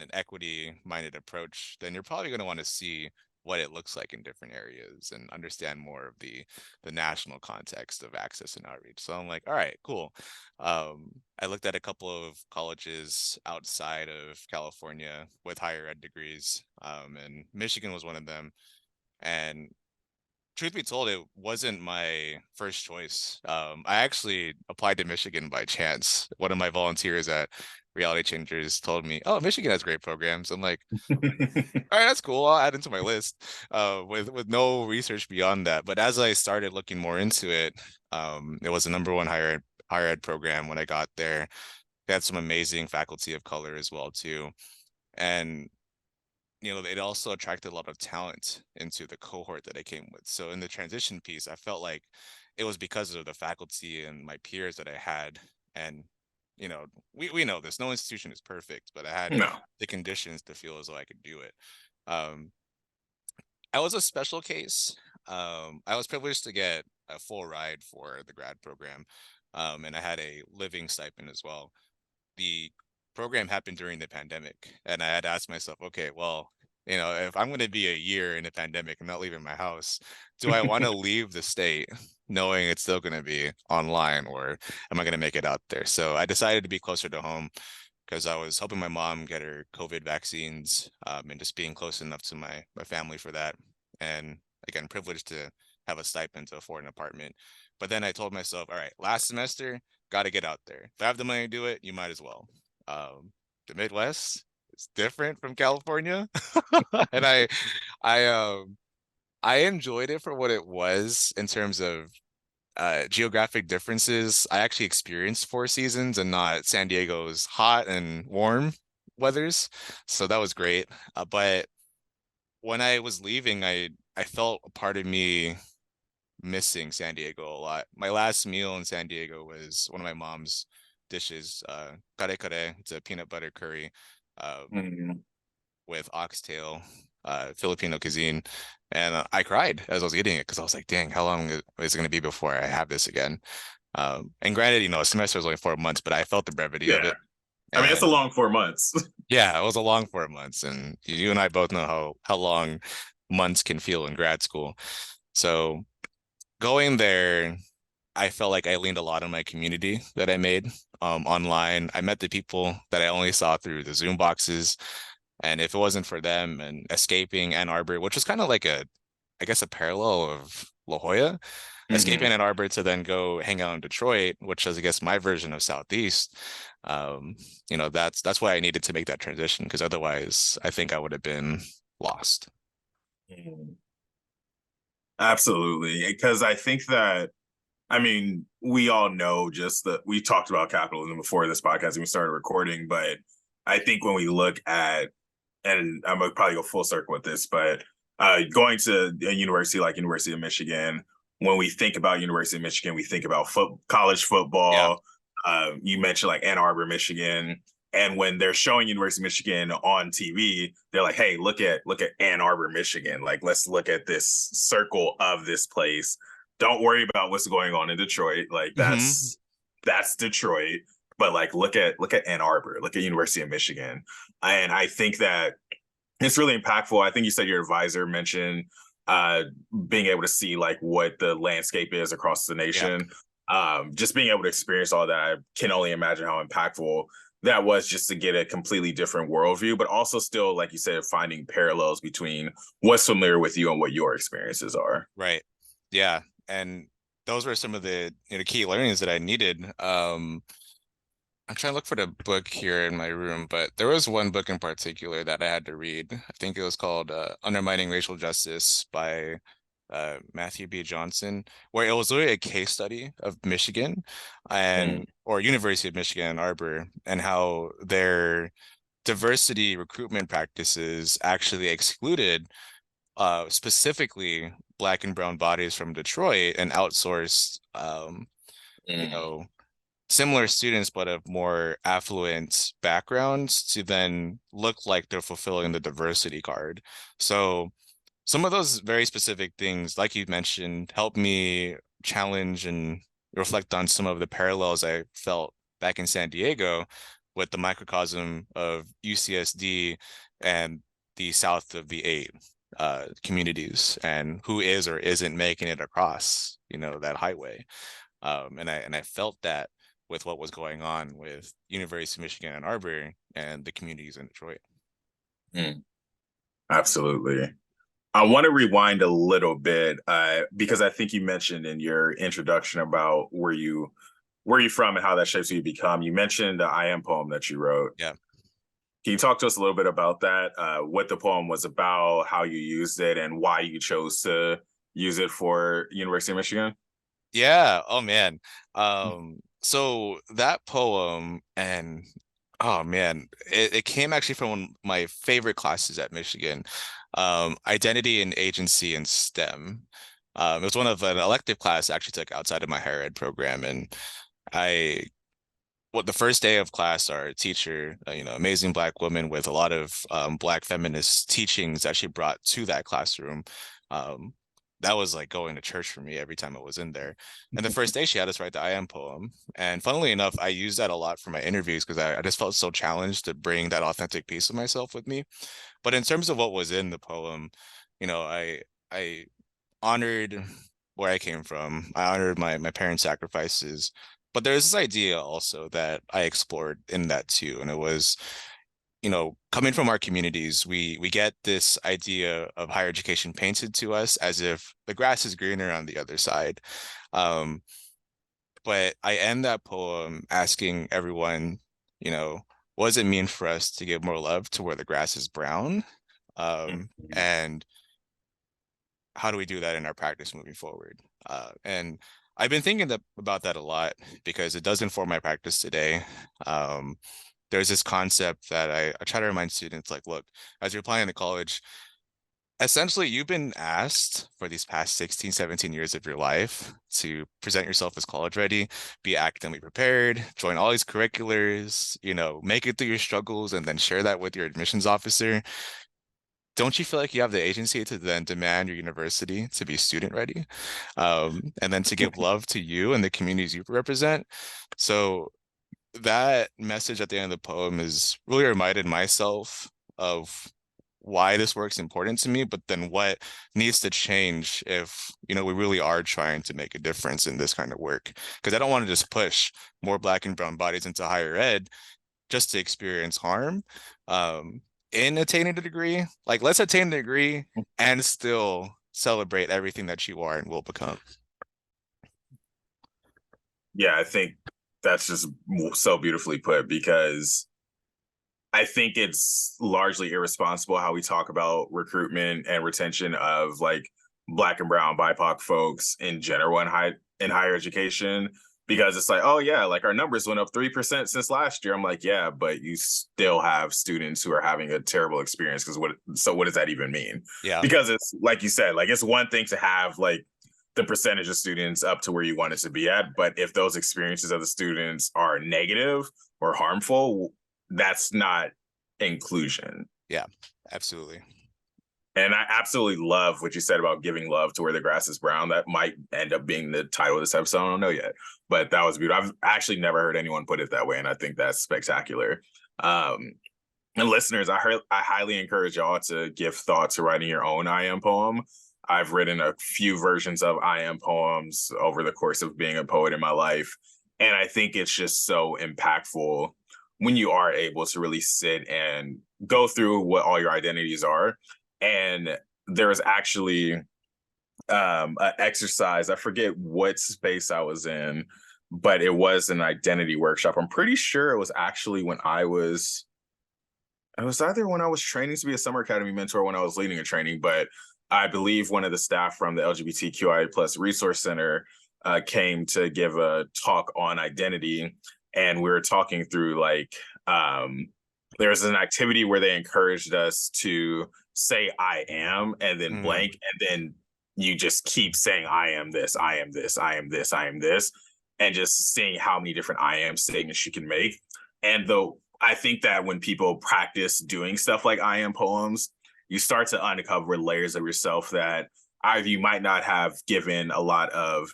an equity minded approach, then you're probably going to want to see what it looks like in different areas and understand more of the national context of access and outreach. So I'm like, all right, cool. I looked at a couple of colleges outside of California with higher ed degrees, and Michigan was one of them. And truth be told, it wasn't my first choice. I actually applied to Michigan by chance. One of my volunteers at Reality Changers told me, "Oh, Michigan has great programs." I'm like, "All right, that's cool. I'll add into my list." With no research beyond that. But as I started looking more into it, it was the number one higher ed program when I got there. They had some amazing faculty of color as well too, and it also attracted a lot of talent into the cohort that I came with. So in the transition piece, I felt like it was because of the faculty and my peers that I had. And, we know this, no institution is perfect, but I had No. the conditions to feel as though I could do it. Um, I was a special case. I was privileged to get a full ride for the grad program. And I had a living stipend as well. The program happened during the pandemic, and I had asked myself, okay, well, if I'm going to be a year in a pandemic, I'm not leaving my house. Do I want to leave the state knowing it's still going to be online, or am I going to make it out there? So I decided to be closer to home because I was helping my mom get her COVID vaccines, and just being close enough to my family for that. And again, privileged to have a stipend to afford an apartment. But then I told myself, all right, last semester, got to get out there. If I have the money to do it, you might as well. The Midwest is different from California, and I enjoyed it for what it was in terms of geographic differences. I actually experienced four seasons and not San Diego's hot and warm weathers, so that was great. But when I was leaving, I felt a part of me missing San Diego a lot. My last meal in San Diego was one of my mom's dishes, kare kare. It's a peanut butter curry, Mhm. with oxtail, Filipino cuisine. And I cried as I was eating it because I was like, dang, how long is it going to be before I have this again? And granted, a semester was only 4 months, but I felt the brevity of Yeah. it. I mean, it's a And long 4 months. yeah, it was a long 4 months. And you and I both know how long months can feel in grad school. So going there, I felt like I leaned a lot on my community that I made online. I met the people that I only saw through the Zoom boxes. And if it wasn't for them and escaping Ann Arbor, which was kind of like I guess, a parallel of La Jolla, escaping Hmm. Ann Arbor to then go hang out in Detroit, which is, I guess, my version of Southeast. Um, that's why I needed to make that transition, because otherwise I think I would have been lost. Absolutely. Because I think that, I mean, we all know just that we talked about capitalism before this podcast and we started recording, but I think when we look at, and I'm gonna probably go full circle with this, but going to a university like University of Michigan, when we think about University of Michigan, we think about college Yeah. football. You mentioned like Ann Arbor, Michigan, and when they're showing University of Michigan on TV, they're like, "Hey, look at Ann Arbor, Michigan. Like, let's look at this circle of this place. Don't worry about what's going on in Detroit. Like, Hmm. that's Detroit." But like, look at Ann Arbor, look at University of Michigan, and I think that it's really impactful. I think you said your advisor mentioned uh, being able to see like what the landscape is across the Yeah. nation. Just being able to experience all that, I can only imagine how impactful that was just to get a completely different worldview, but also still, like you said, finding parallels between what's familiar with you and what your experiences are. Right. Yeah. And those were some of the key learnings that I needed. I'm trying to look for the book here in my room, but there was one book in particular that I had to read. I think it was called Undermining Racial Justice by Matthew B. Johnson, where it was literally a case study of Michigan Mm, or University of Michigan Ann Arbor, and how their diversity recruitment practices actually excluded specifically Black and brown bodies from Detroit and outsourced you mm, know similar students but of more affluent backgrounds to then look like they're fulfilling the diversity card. So some of those very specific things, like you mentioned, help me challenge and reflect on some of the parallels I felt back in San Diego with the microcosm of UCSD and the south of the eight communities, and who is or isn't making it across, that highway. And I felt that with what was going on with University of Michigan Ann Arbor and the communities in Detroit. mm. Absolutely. I want to rewind a little bit because I think you mentioned in your introduction about where you from and how that shapes who you become. You mentioned the I Am poem that you wrote. Yeah. Can you talk to us a little bit about that? What the poem was about, how you used it, and why you chose to use it for University of Michigan? Yeah. Oh man. So that poem, and oh man, it came actually from one of my favorite classes at Michigan, identity and agency in STEM. It was one of an elective class I actually took outside of my higher ed program, and I the first day of class, our teacher, amazing Black woman with a lot of Black feminist teachings that she brought to that classroom. Um, that was like going to church for me every time I was in there. And the first day she had us write the I Am poem. And funnily enough, I used that a lot for my interviews because I just felt so challenged to bring that authentic piece of myself with me. But in terms of what was in the poem, I honored where I came from. I honored my parents' sacrifices. But there's this idea also that I explored in that too. And it was, coming from our communities, we get this idea of higher education painted to us as if the grass is greener on the other side. Um, but I end that poem asking everyone, you know, what does it mean for us to give more love to where the grass is brown? And how do we do that in our practice moving forward? And I've been thinking about that a lot because it does inform my practice today. Um, there's this concept that I try to remind students, like, look, as you're applying to college, essentially you've been asked for these past 16, 17 years of your life to present yourself as college ready, be academically prepared, join all these curriculars, make it through your struggles, and then share that with your admissions officer. Don't you feel like you have the agency to then demand your university to be student ready, and then to give love to you and the communities you represent? So that message at the end of the poem is really reminded myself of why this work's important to me, but then what needs to change if, we really are trying to make a difference in this kind of work. Because I don't want to just push more Black and brown bodies into higher ed just to experience harm in attaining the degree. Like, let's attain the degree and still celebrate everything that you are and will become. Yeah, I think that's just so beautifully put because I think it's largely irresponsible how we talk about recruitment and retention of like Black and brown BIPOC folks in general in higher education, because it's like, oh yeah, like our numbers went up 3% since last year. I'm like, yeah, but you still have students who are having a terrible experience, because what does that even mean? Yeah. Because it's like you said, like it's one thing to have like the percentage of students up to where you want it to be at, but if those experiences of the students are negative or harmful, that's not inclusion. Yeah, absolutely. And I absolutely love what you said about giving love to where the grass is brown. That might end up being the title of this episode. I don't know yet, but that was beautiful. I've actually never heard anyone put it that way, and I think that's spectacular. Um, and listeners, I highly encourage y'all to give thought to writing your own I Am poem. I've written a few versions of I Am poems over the course of being a poet in my life, and I think it's just so impactful when you are able to really sit and go through what all your identities are. And there's actually an exercise. I forget what space I was in, but it was an identity workshop. I'm pretty sure it was actually when it was either when I was training to be a summer academy mentor, or when I was leading a training, but I believe one of the staff from the LGBTQIA plus resource center came to give a talk on identity, and we were talking through like there's an activity where they encouraged us to say I am and then blank, and then you just keep saying I am this, I am this, I am this, I am this, and just seeing how many different I am statements you can make. And though I think that when people practice doing stuff like I am poems, you start to uncover layers of yourself that either you might not have given a lot of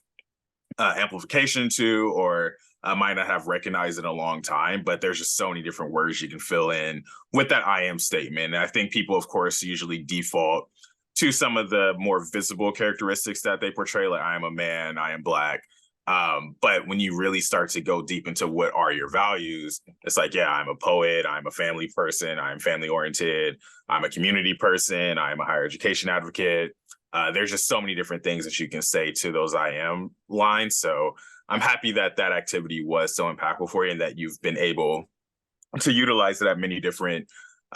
amplification to, or might not have recognized in a long time, but there's just so many different words you can fill in with that I am statement. And I think people, of course, usually default to some of the more visible characteristics that they portray, like I am a man, I am Black. But when you really start to go deep into what are your values, it's like, yeah, I'm a poet, I'm a family person, I'm family oriented, I'm a community person, I'm a higher education advocate. There's just so many different things that you can say to those I am lines. So I'm happy that that activity was so impactful for you, and that you've been able to utilize it at many different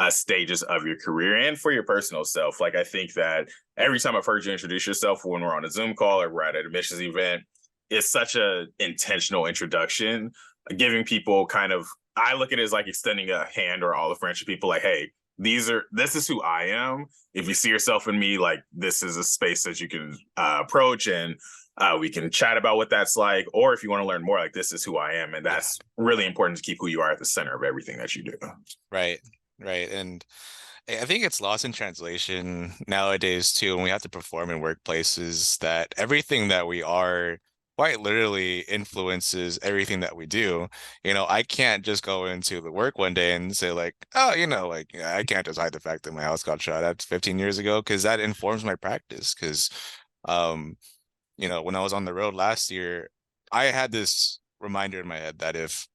stages of your career and for your personal self. Like, I think that every time I've heard you introduce yourself, when we're on a Zoom call or we're at an admissions event, it's such a intentional introduction, giving people kind of, I look at it as like extending a hand or olive branch to people, like, hey, this is who I am. If you see yourself in me, like, this is a space that you can approach, and we can chat about what that's like. Or if you want to learn more, like, this is who I am. And that's really important to keep who you are at the center of everything that you do. Right. Right. And I think it's lost in translation nowadays too, when we have to perform in workplaces, that everything that we are quite literally influences everything that we do. I can't just go into the work one day and say like, oh, like, yeah, I can't just hide the fact that my house got shot at 15 years ago, because that informs my practice. Because um, when I was on the road last year, I had this reminder in my head that if,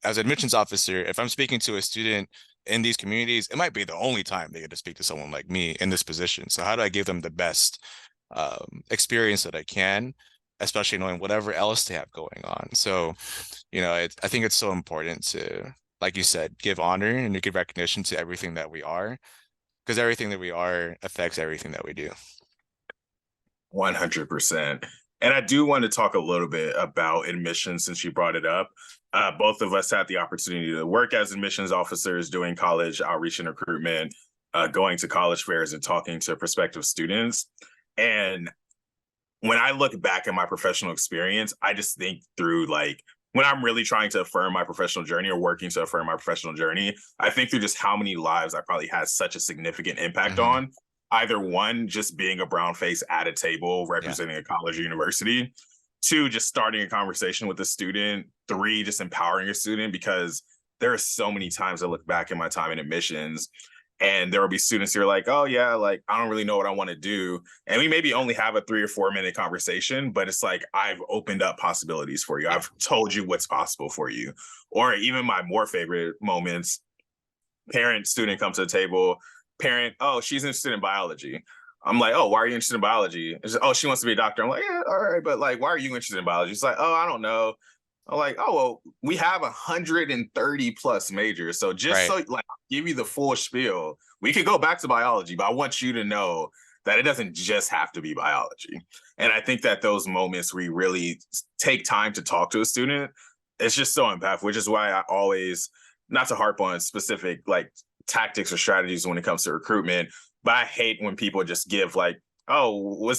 as admissions officer, if I'm speaking to a student in these communities, it might be the only time they get to speak to someone like me in this position. So how do I give them the best experience that I can, especially knowing whatever else they have going on? So, I think it's so important to, like you said, give honor and to give recognition to everything that we are, because everything that we are affects everything that we do. 100%. And I do want to talk a little bit about admissions, since you brought it up. Both of us had the opportunity to work as admissions officers, doing college outreach and recruitment, going to college fairs and talking to prospective students. And when I look back at my professional experience, I just think through, like, when I'm really trying to affirm my professional journey or working to affirm my professional journey, I think through just how many lives I probably had such a significant impact on. Either one, just being a brown face at a table representing a college or university. Two, just starting a conversation with a student. Three, just empowering a student, because there are so many times I look back in my time in admissions, and there will be students who are like, oh yeah, like, I don't really know what I want to do. And we maybe only have a 3 or 4 minute conversation, but it's like, I've opened up possibilities for you. I've told you what's possible for you. Or even my more favorite moments, parent student comes to the table, parent, oh, she's interested in biology. I'm like, oh, why are you interested in biology? It's just, oh, she wants to be a doctor. I'm like, yeah, all right, but like, why are you interested in biology? It's like, oh, I don't know. I'm like, oh, well, we have 130 plus majors. So just so, like, I'll give you the full spiel. We could go back to biology, but I want you to know that it doesn't just have to be biology. And I think that those moments where you really take time to talk to a student, it's just so impactful, which is why I always, not to harp on specific like tactics or strategies when it comes to recruitment, but I hate when people just give like, oh, what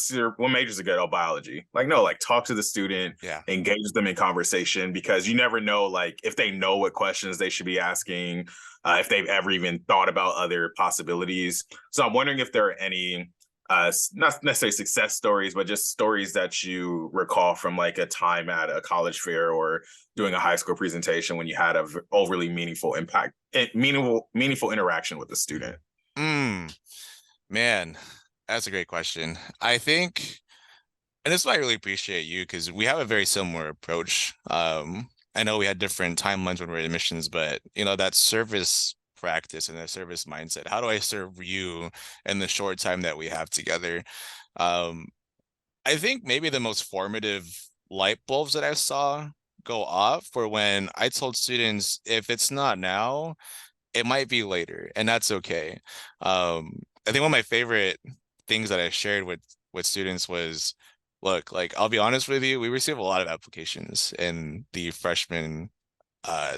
majors are good? Oh, biology. Like, no, like, talk to the student, engage them in conversation, because you never know, like, if they know what questions they should be asking, if they've ever even thought about other possibilities. So I'm wondering if there are any, not necessarily success stories, but just stories that you recall from like a time at a college fair or doing a high school presentation when you had a overly meaningful impact, meaningful interaction with the student. Man, that's a great question. I think, and this is why I really appreciate you, because we have a very similar approach. I know we had different timelines when we were in admissions, but that service practice and that service mindset. How do I serve you in the short time that we have together? I think maybe the most formative light bulbs that I saw go off were when I told students, if it's not now, it might be later, and that's okay. I think one of my favorite things that I shared with students was, look, like I'll be honest with you, we receive a lot of applications in the freshman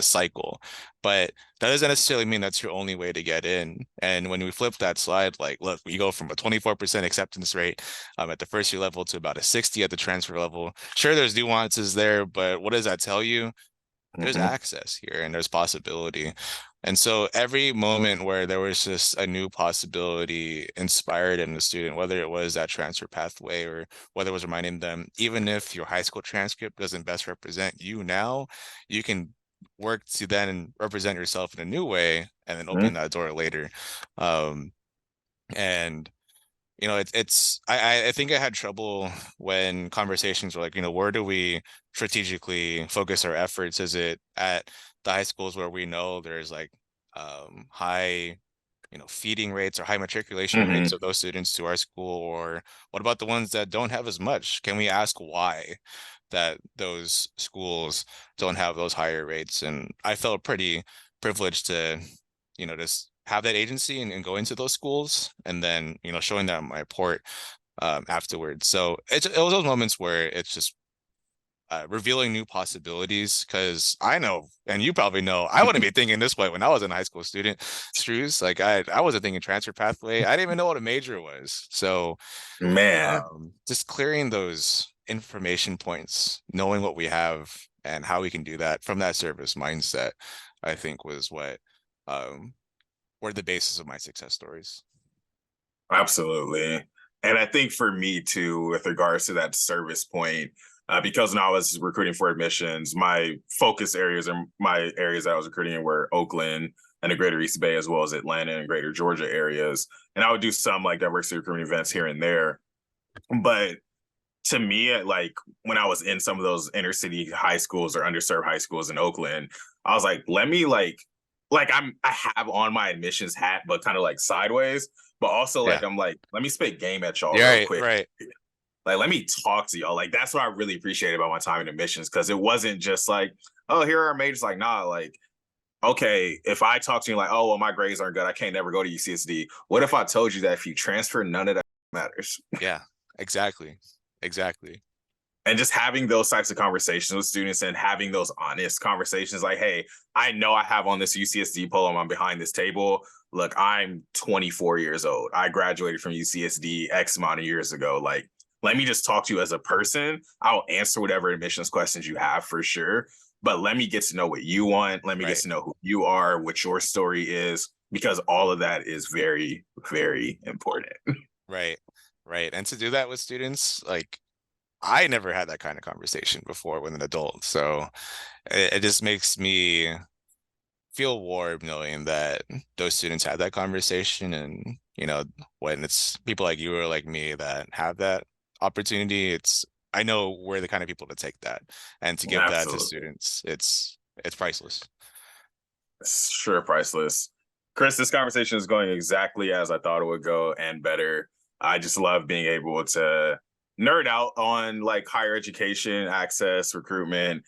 cycle, but that doesn't necessarily mean that's your only way to get in. And when we flip that slide, like, look, we go from a 24% acceptance rate at the first year level to about a 60 at the transfer level. Sure, there's nuances there, but what does that tell you? There's Hmm. access here and there's possibility. And so every moment where there was just a new possibility inspired in the student, whether it was that transfer pathway or whether it was reminding them, even if your high school transcript doesn't best represent you now, you can work to then represent yourself in a new way and then open that door later. Um, and it's I think I had trouble when conversations were like, where do we strategically focus our efforts? Is it at the high schools where we know there's like high, feeding rates or high matriculation rates Hmm. of those students to our school, or what about the ones that don't have as much? Can we ask why that those schools don't have those higher rates? And I felt pretty privileged to, just have that agency and go into those schools and then, showing them my report afterwards. So it was those moments where it's just revealing new possibilities, because I know, and you probably know, I wouldn't be thinking this way when I was a high school student, Struce. Like I wasn't thinking transfer pathway. I didn't even know what a major was. So Man, just clearing those information points, knowing what we have and how we can do that from that service mindset, I think was what um, were the basis of my success stories. absolutely. And I think for me too, with regards to that service point, because when I was recruiting for admissions, my focus areas and my areas that I was recruiting in were Oakland and the Greater East Bay, as well as Atlanta and Greater Georgia areas. And I would do some like diversity recruitment events here and there. But to me, like when I was in some of those inner city high schools or underserved high schools in Oakland, I was like, let me I have on my admissions hat, but kind of like sideways. But also like Yeah. I'm like, let me spit game at y'all Yeah, real right, quick. right, Like, let me talk to y'all. Like, that's what I really appreciate about my time in admissions, because it wasn't just like, oh, here are our majors. Like, nah, like, okay, if I talk to you like, oh, well, my grades aren't good, I can't never go to UCSD. What if I told you that if you transfer, none of that matters? yeah, exactly, exactly, And just having those types of conversations with students and having those honest conversations like, hey, I know I have on this UCSD poem, I'm behind this table. Look, I'm 24 years old. I graduated from UCSD X amount of years ago. Like, let me just talk to you as a person. I'll answer whatever admissions questions you have for sure. But let me get to know what you want. Let me get right, to know who you are, what your story is, because all of that is very, very important. right, right. And to do that with students, like I never had that kind of conversation before with an adult. So it just makes me feel warm knowing that those students had that conversation. And, when it's people like you or like me that have that opportunity, I know we're the kind of people to take that and to give that to Absolutely. students. It's priceless. Sure, priceless. Chris, this conversation is going exactly as I thought it would go and better. I just love being able to nerd out on like higher education, access, recruitment,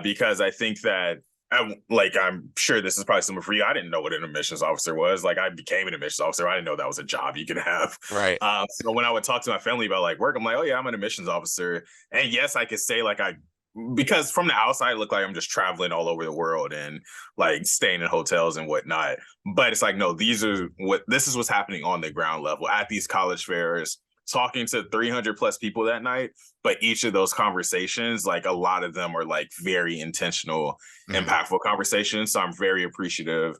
because I think that I'm sure this is probably similar for you. I didn't know what an admissions officer was. Like I became an admissions officer. I didn't know that was a job you could have. Right, So when I would talk to my family about like work, I'm like, oh yeah, I'm an admissions officer. And yes, I could say like because from the outside, it looked like I'm just traveling all over the world and like staying in hotels and whatnot. But it's like, no, this is what's happening on the ground level at these college fairs, talking to 300 plus people that night. But each of those conversations, like a lot of them are like very intentional, mhm. impactful conversations. So I'm very appreciative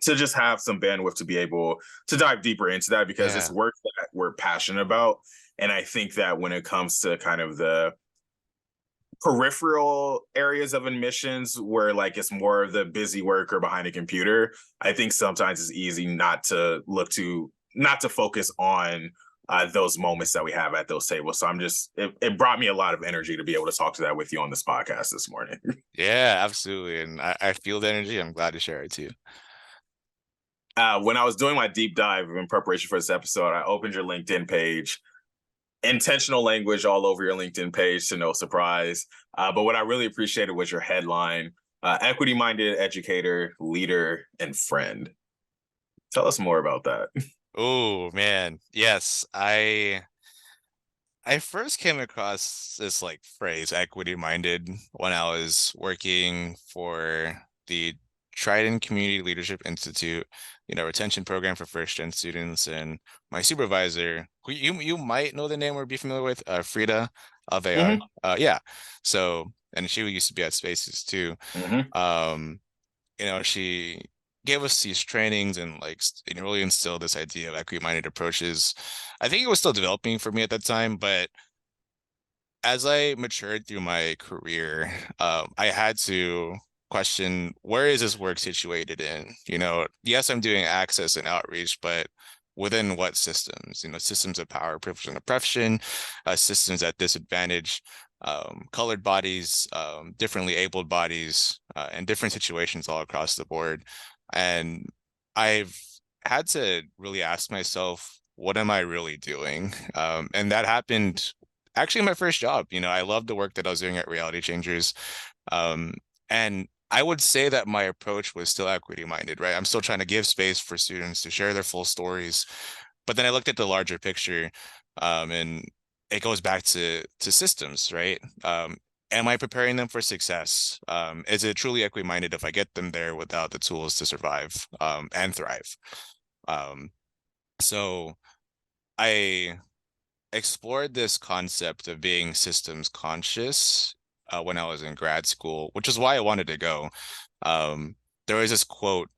to just have some bandwidth to be able to dive deeper into that, because it's Yeah, work that we're passionate about. And I think that when it comes to kind of the peripheral areas of admissions where like it's more of the busy worker behind a computer, I think sometimes it's easy not to focus on those moments that we have at those tables. So it brought me a lot of energy to be able to talk to that with you on this podcast this morning. yeah, absolutely. And I feel the energy. I'm glad to share it too. When I was doing my deep dive in preparation for this episode, I opened your LinkedIn page. intentional language all over your LinkedIn page, to no surprise. But what I really appreciated was your headline: equity minded educator, leader, and friend. Tell us more about that. Oh man, yes. I first came across this like phrase equity minded when I was working for the Trident Community Leadership Institute, retention program for first gen students. And my supervisor, who you might know the name or be familiar with, Frida of AR. Mm-hmm. Yeah. So, and she used to be at Spaces too. Mm-hmm. Um, she gave us these trainings and like really instilled this idea of equity-minded approaches. I think it was still developing for me at that time, but as I matured through my career, I had to question, where is this work situated in? Yes, I'm doing access and outreach, but within what systems? Systems of power, privilege, and oppression, systems that disadvantage colored bodies, differently abled bodies, and different situations all across the board. And I've had to really ask myself, what am I really doing? And that happened actually my first job. I loved the work that I was doing at Reality Changers. Um, and I would say that my approach was still equity minded, right? I'm still trying to give space for students to share their full stories. But then I looked at the larger picture, and it goes back to systems, right? Am I preparing them for success? Is it truly equity minded if I get them there without the tools to survive, and thrive? Um, so I explored this concept of being systems conscious when I was in grad school, which is why I wanted to go. Um, there was this quote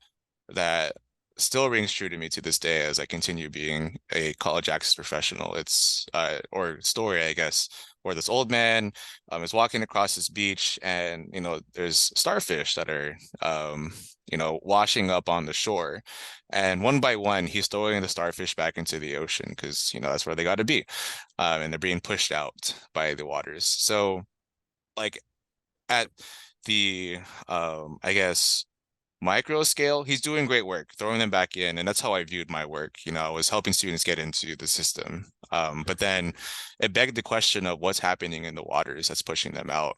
that still rings true to me to this day as I continue being a college access professional. It's or story, I guess, where this old man is walking across this beach, and there's starfish that are washing up on the shore, and one by one he's throwing the starfish back into the ocean because that's where they got to be, and they're being pushed out by the waters. So like at the I guess micro scale, he's doing great work, throwing them back in. And that's how I viewed my work. I was helping students get into the system. But then it begged the question of what's happening in the waters that's pushing them out.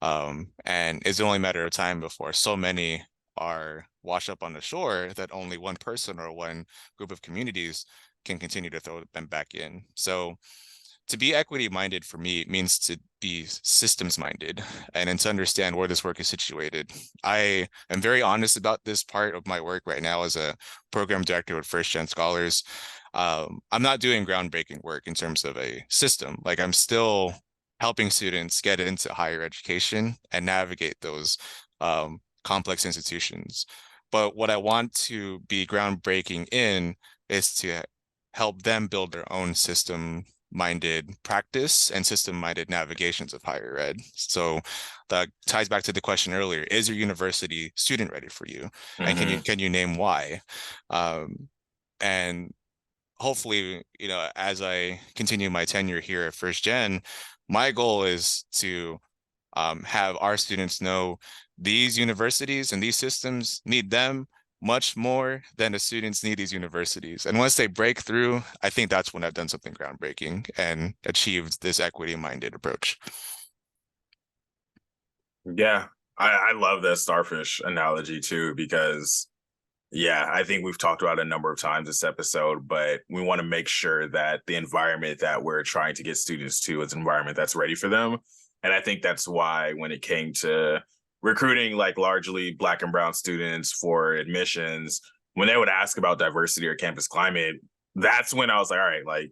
And it's only a matter of time before so many are washed up on the shore that only one person or one group of communities can continue to throw them back in. So to be equity minded for me means to be systems minded and then to understand where this work is situated. I am very honest about this part of my work right now as a program director with First Gen Scholars. I'm not doing groundbreaking work in terms of a system. Like I'm still helping students get into higher education and navigate those complex institutions. But what I want to be groundbreaking in is to help them build their own system minded practice and system minded navigations of higher ed. So that ties back to the question earlier: is your university student ready for you? And Mm-hmm. can you name why? And hopefully, as I continue my tenure here at First Gen, my goal is to have our students know these universities and these systems need them much more than the students need these universities. And once they break through, I think that's when I've done something groundbreaking and achieved this equity-minded approach. Yeah, I love that starfish analogy too, because yeah, I think we've talked about it a number of times this episode, but we want to make sure that the environment that we're trying to get students to is an environment that's ready for them. And I think that's why when it came to recruiting like largely Black and brown students for admissions, when they would ask about diversity or campus climate, that's when I was like, all right, like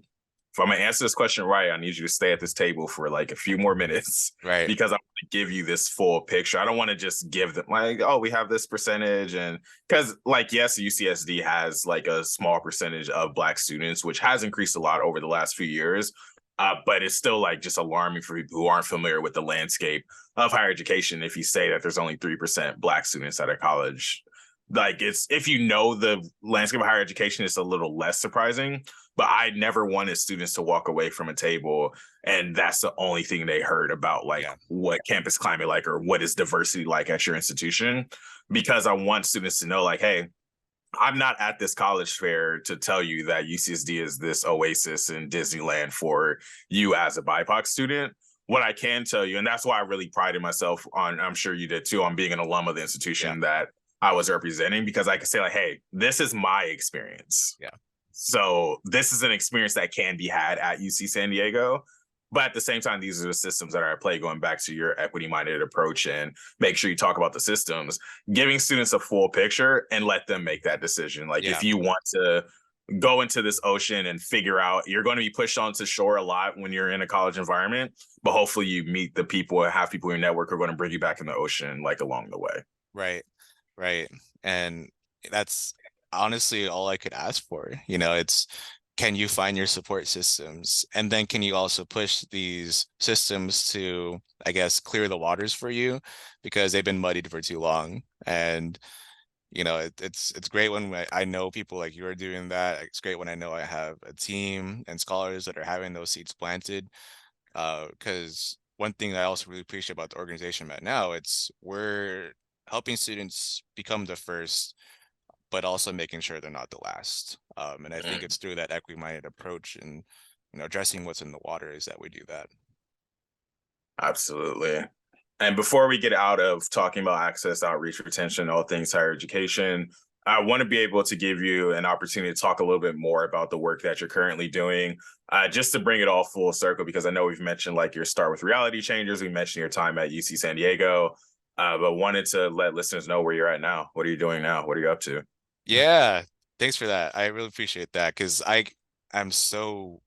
if I'm gonna answer this question right, I need you to stay at this table for like a few more minutes Right. because I want to give you this full picture. I don't want to just give them like, oh, we have this percentage, and because like yes, UCSD has like a small percentage of Black students, which has increased a lot over the last few years. But it's still like just alarming for people who aren't familiar with the landscape of higher education. If you say that there's only 3% Black students at a college, like it's if you know the landscape of higher education, it's a little less surprising. But I never wanted students to walk away from a table and that's the only thing they heard about like Yeah. what campus climate like or what is diversity like at your institution. Because I want students to know like, hey, I'm not at this college fair to tell you that UCSD is this oasis in Disneyland for you as a BIPOC student. What I can tell you, and that's why I really prided myself on, I'm sure you did too, on being an alum of the Yeah. institution that I was representing, because I could say like, hey, this is my experience. Yeah. So this is an experience that can be had at UC San Diego. But at the same time, these are the systems that are at play, going back to your equity-minded approach, and make sure you talk about the systems, giving students a full picture and let them make that decision. Like Yeah. if you want to go into this ocean and figure out, you're going to be pushed onto shore a lot when you're in a college environment, but hopefully you meet the people, have people in your network who are going to bring you back in the ocean like along the way. Right. Right. And that's honestly all I could ask for. You know, it's, can you find your support systems? And then can you also push these systems to, I guess, clear the waters for you, because they've been muddied for too long. And, you know, it's great when I know people like you are doing that. It's great when I know I have a team and scholars that are having those seeds planted. Because one thing I also really appreciate about the organization I'm at now, it's we're helping students become the first, but also making sure they're not the last. And I think it's through that equity-minded approach and, you know, addressing what's in the water is that we do that. Absolutely. And before we get out of talking about access, outreach, retention, all things higher education, I want to be able to give you an opportunity to talk a little bit more about the work that you're currently doing, just to bring it all full circle, because I know we've mentioned like your start with Reality Changers, we mentioned your time at UC San Diego, but wanted to let listeners know where you're at now. What are you doing now? What are you up to? Yeah, thanks for that. I really appreciate that, because I'm so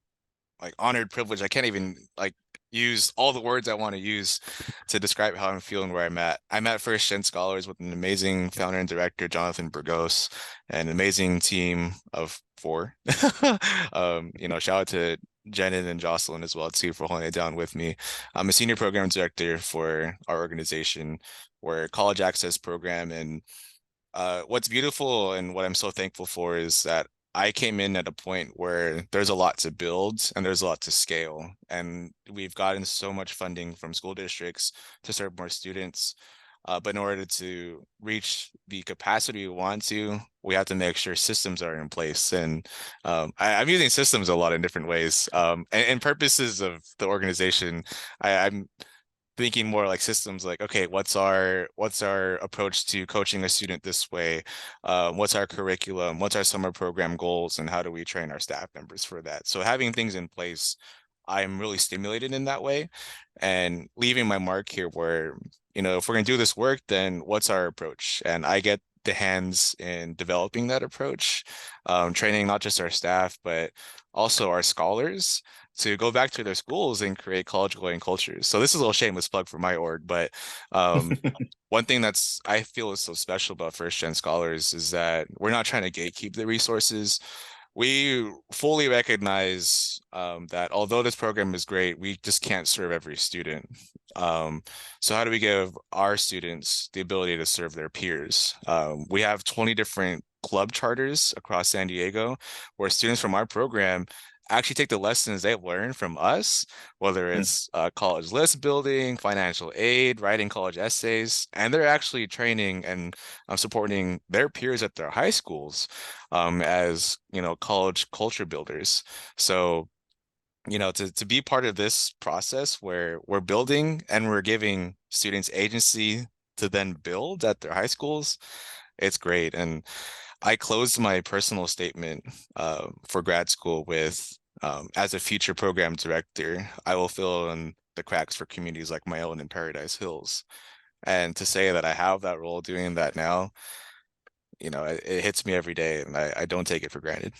like honored, privileged. I can't even like use all the words I want to use to describe how I'm feeling where I'm at. I'm at First Gen Scholars with an amazing founder and director, Jonathan Burgos, and an amazing team of four. You know, shout out to Janet and Jocelyn as well too for holding it down with me. I'm a senior program director for our organization. We're a college access program, and what's beautiful and what I'm so thankful for is that I came in at a point where there's a lot to build and there's a lot to scale. And we've gotten so much funding from school districts to serve more students. But in order to reach the capacity we want to, we have to make sure systems are in place. And I'm using systems a lot in different ways. And purposes of the organization, I'm thinking more like systems, like, okay, what's our approach to coaching a student this way, what's our curriculum, what's our summer program goals, and how do we train our staff members for that? So having things in place, I'm really stimulated in that way, and leaving my mark here where, you know, if we're going to do this work, then what's our approach? And I get the hands in developing that approach, training not just our staff but also our scholars to go back to their schools and create college going cultures. So this is a little shameless plug for my org, but one thing that's I feel is so special about First Gen Scholars is that we're not trying to gatekeep the resources. We fully recognize that although this program is great, we just can't serve every student. So how do we give our students the ability to serve their peers? We have 20 different club charters across San Diego where students from our program actually take the lessons they've learned from us, whether it's college list building, financial aid, writing college essays, and they're actually training and supporting their peers at their high schools as, you know, college culture builders. So, you know, to be part of this process where we're building and we're giving students agency to then build at their high schools, it's great. And I closed my personal statement for grad school with, as a future program director, I will fill in the cracks for communities like my own in Paradise Hills. And to say that I have that role doing that now, you know, it hits me every day, and I don't take it for granted.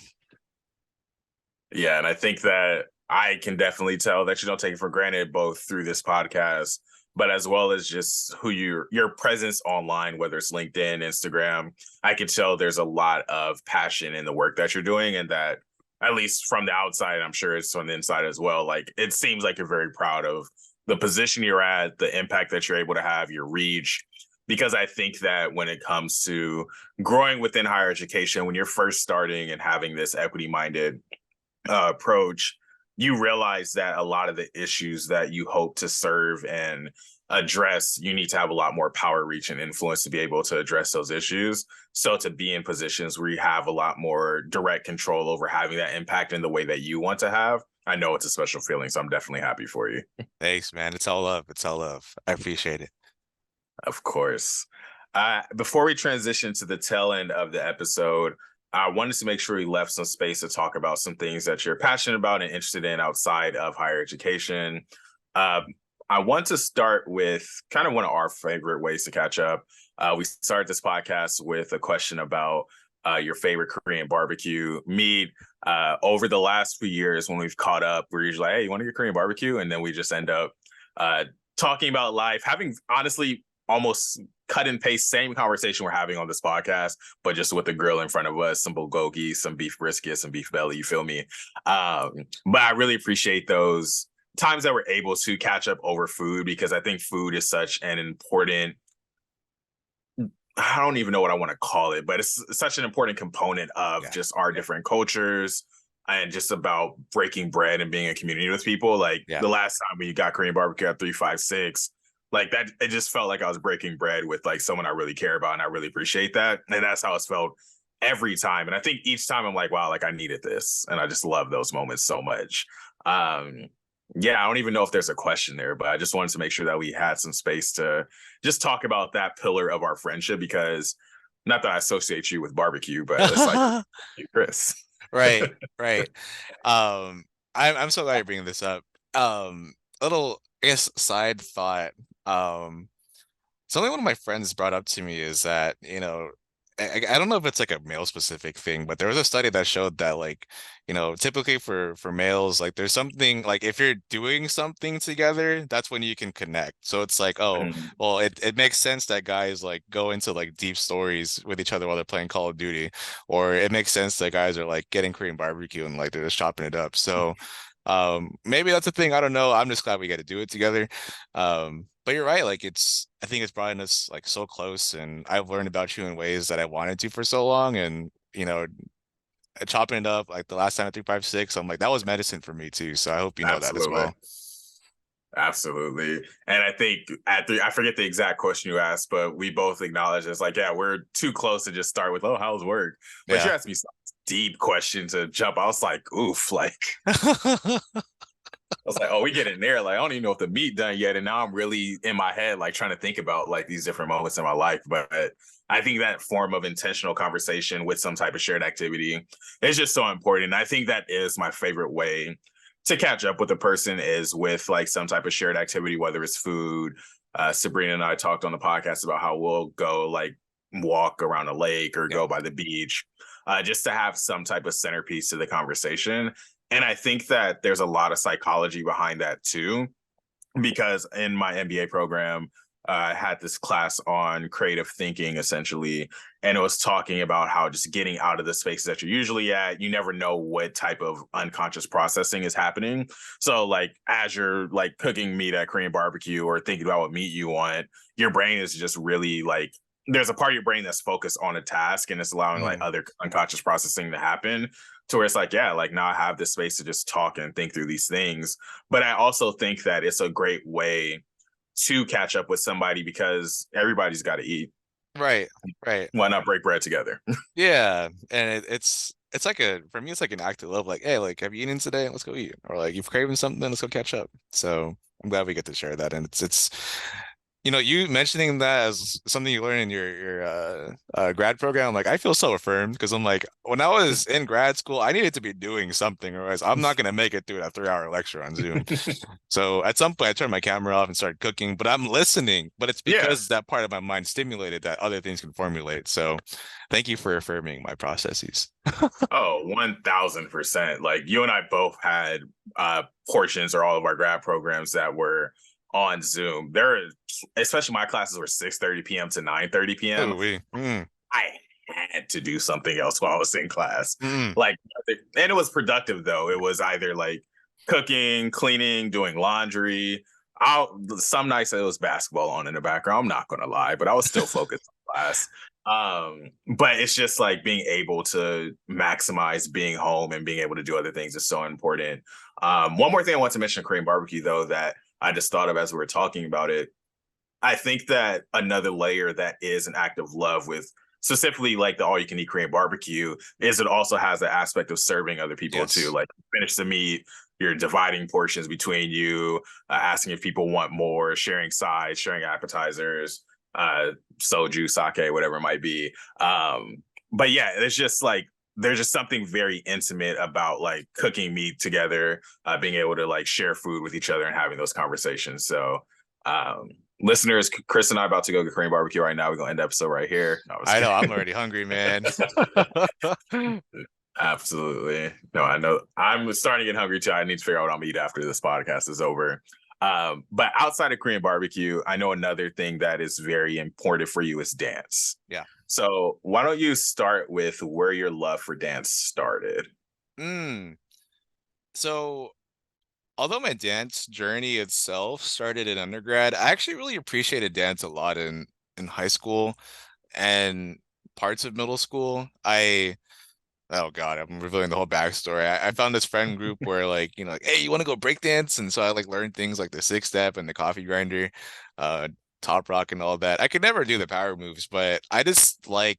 Yeah, and I think that I can definitely tell that you don't take it for granted, both through this podcast, but as well as just who your presence online, whether it's LinkedIn, Instagram. I can tell there's a lot of passion in the work that you're doing, and that, at least from the outside, I'm sure it's from the inside as well, like it seems like you're very proud of the position you're at, the impact that you're able to have, your reach. Because I think that when it comes to growing within higher education, when you're first starting and having this equity minded approach, you realize that a lot of the issues that you hope to serve and address, you need to have a lot more power, reach, and influence to be able to address those issues. So to be in positions where you have a lot more direct control over having that impact in the way that you want to have, I know it's a special feeling. So I'm definitely happy for you. Thanks, man. It's all love. It's all love. I appreciate it. Of course. Before we transition to the tail end of the episode, I wanted to make sure we left some space to talk about some things that you're passionate about and interested in outside of higher education. Uh, I want to start with kind of one of our favorite ways to catch up. We started this podcast with a question about your favorite Korean barbecue meat. Over the last few years, when we've caught up, we're usually like, hey, you want to get Korean barbecue? And then we just end up talking about life, having honestly almost cut and paste same conversation we're having on this podcast, but just with the grill in front of us, some bulgogi, some beef brisket, some beef belly, you feel me? But I really appreciate those times that we're able to catch up over food, because I think food is such an important, I don't even know what I want to call it, but it's such an important component of just our different cultures and just about breaking bread and being a community with people. Like the last time we got Korean barbecue at 356, like that, it just felt like I was breaking bread with like someone I really care about, and I really appreciate that. And that's how it's felt every time. And I think each time I'm like, wow, like I needed this. And I just love those moments so much. Yeah, I don't even know if there's a question there, but I just wanted to make sure that we had some space to just talk about that pillar of our friendship, because not that I associate you with barbecue, but it's like Chris. Right, right. I'm so glad you're bringing this up. A little, I guess, side thought. Something one of my friends brought up to me is that, I don't know if it's like a male specific thing, but there was a study that showed that, like, typically for males, like there's something like if you're doing something together, that's when you can connect. So it's like, oh, well, it makes sense that guys like go into like deep stories with each other while they're playing Call of Duty, or it makes sense that guys are like getting Korean barbecue and like they're just chopping it up. So maybe that's a thing. I don't know. I'm just glad we get to do it together. But you're right. Like I think it's brought us like so close, and I've learned about you in ways that I wanted to for so long. And, chopping it up like the last time at 356, I'm like, that was medicine for me too. So I hope you know that as well. Absolutely. And I think I forget the exact question you asked, but we both acknowledge it's like, yeah, we're too close to just start with, oh, how's work? But you asked me some deep question to jump. I was like, oof, like I was like, oh, we get in there. Like, I don't even know if the meat done yet. And now I'm really in my head, like trying to think about like these different moments in my life. But I think that form of intentional conversation with some type of shared activity is just so important. And I think that is my favorite way to catch up with a person, is with like some type of shared activity, whether it's food. Sabrina and I talked on the podcast about how we'll go like walk around a lake or go by the beach, just to have some type of centerpiece to the conversation. And I think that there's a lot of psychology behind that too, because in my MBA program, I had this class on creative thinking, essentially, and it was talking about how just getting out of the spaces that you're usually at, you never know what type of unconscious processing is happening. So, like, as you're like cooking meat at Korean barbecue or thinking about what meat you want, your brain is just really like, there's a part of your brain that's focused on a task, and it's allowing like other unconscious processing to happen, to where it's like, yeah, like now I have this space to just talk and think through these things. But I also think that it's a great way to catch up with somebody, because everybody's got to eat. Right. Why not break bread together? Yeah. And it's like for me, it's like an act of love. Like, hey, like, have you eaten today? Let's go eat. Or like, you've craving something, let's go catch up. So I'm glad we get to share that. And it's you mentioning that as something you learn in your grad program, like I feel so affirmed, because I'm like, when I was in grad school, I needed to be doing something, or else I'm not gonna make it through that 3-hour lecture on Zoom. So at some point, I turned my camera off and started cooking, but I'm listening. But it's because that part of my mind stimulated that other things can formulate. So thank you for affirming my processes. Oh, 1000%. Like you and I both had portions or all of our grad programs that were on Zoom. Especially my classes were 6:30 p.m. to 9:30 p.m. I had to do something else while I was in class. Like, and it was productive though. It was either like cooking, cleaning, doing laundry. Some nights it was basketball on in the background. I'm not gonna lie, but I was still focused on class. But it's just like being able to maximize being home and being able to do other things is so important. One more thing I want to mention Korean barbecue though that I just thought of as we were talking about it. I think that another layer that is an act of love with specifically like the all you can eat Korean barbecue is it also has the aspect of serving other people too. Yes. Like finish the meat, you're dividing portions between you, asking if people want more, sharing sides, sharing appetizers, uh, soju, sake, whatever it might be. But yeah, it's just like there's just something very intimate about like cooking meat together, being able to like share food with each other and having those conversations. So um listeners, Chris and I are about to go get Korean barbecue right now. We're gonna end the episode right here. No, I was I know, I'm kidding. already hungry, man. Absolutely. No, I know I'm starting to get hungry too. I need to figure out what I'm gonna eat after this podcast is over. But outside of Korean barbecue, I know another thing that is very important for you is dance. Yeah. So why don't you start with where your love for dance started? Mm. So, although my dance journey itself started in undergrad, I actually really appreciated dance a lot in high school and parts of middle school. Oh God, I'm revealing the whole backstory. I found this friend group where like, like, hey, you want to go break dance? And so I like learned things like the six step and the coffee grinder, uh, top rock and all that. I could never do the power moves, but I just like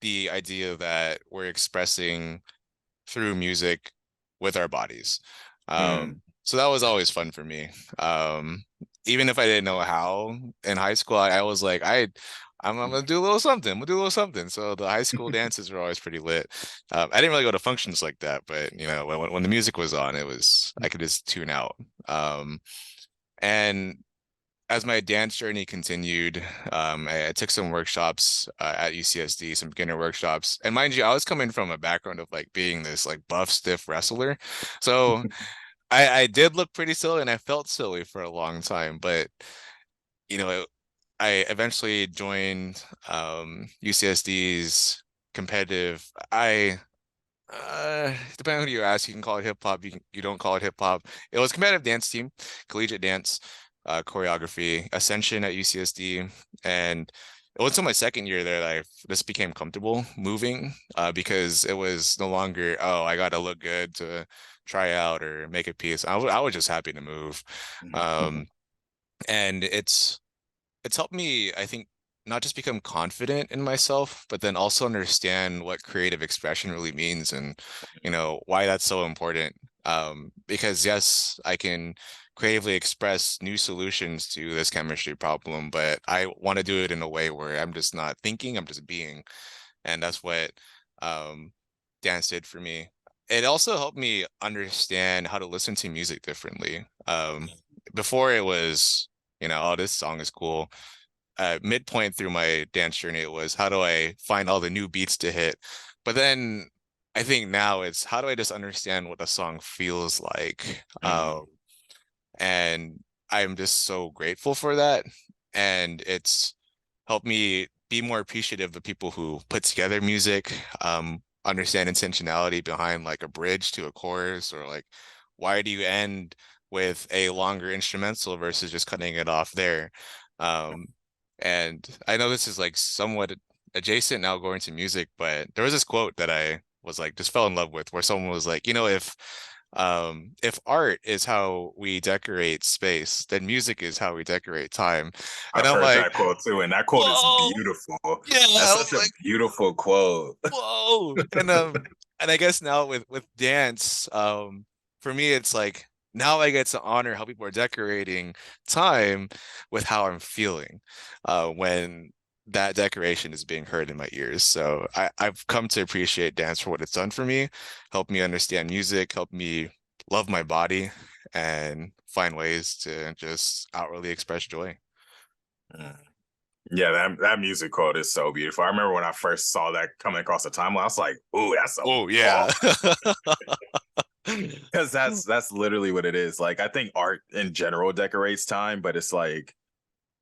the idea that we're expressing through music with our bodies. Mm. So that was always fun for me. Even if I didn't know how in high school, I was like, I'm gonna do a little something. I'm gonna do a little something. So the high school dances were always pretty lit. I didn't really go to functions like that, but when the music was on, I could just tune out. And as my dance journey continued, I took some workshops at UCSD, some beginner workshops. And mind you, I was coming from a background of like being this like buff, stiff wrestler. So I did look pretty silly and I felt silly for a long time. But, you know, I eventually joined UCSD's competitive. Depending on who you ask, you can call it hip hop. You don't call it hip hop. It was competitive dance team, collegiate dance, choreography, Ascension at UCSD, and it wasn't until my second year there that I just became comfortable moving, because it was no longer, oh, I got to look good to try out or make a piece. I was just happy to move, and it's helped me, I think, not just become confident in myself, but then also understand what creative expression really means and, why that's so important. Because yes, I can creatively express new solutions to this chemistry problem, but I want to do it in a way where I'm just not thinking, I'm just being. And that's what um, dance did for me. It also helped me understand how to listen to music differently. Before it was, oh, this song is cool. Midpoint through my dance journey, it was how do I find all the new beats to hit? But then I think now it's how do I just understand what a song feels like? And I'm just so grateful for that. And it's helped me be more appreciative of people who put together music, understand intentionality behind like a bridge to a chorus, or like why do you end with a longer instrumental versus just cutting it off there. Um, and I know this is like somewhat adjacent now going to music, but there was this quote that I was like just fell in love with where someone was like, if art is how we decorate space, then music is how we decorate time. And I've I'm heard like, that quote too, and that quote is whoa, beautiful. yeah, That's I was such a like, beautiful quote. whoa. And I guess now with dance, for me it's like now I get to honor how people are decorating time with how I'm feeling when that decoration is being heard in my ears. So I've come to appreciate dance for what it's done for me, helped me understand music, helped me love my body and find ways to just outwardly express joy. Mm. Yeah, that music quote is so beautiful. I remember when I first saw that coming across the timeline, I was like, "Ooh, that's a Oh bar." yeah. Because that's literally what it is. Like, I think art in general decorates time, but it's like,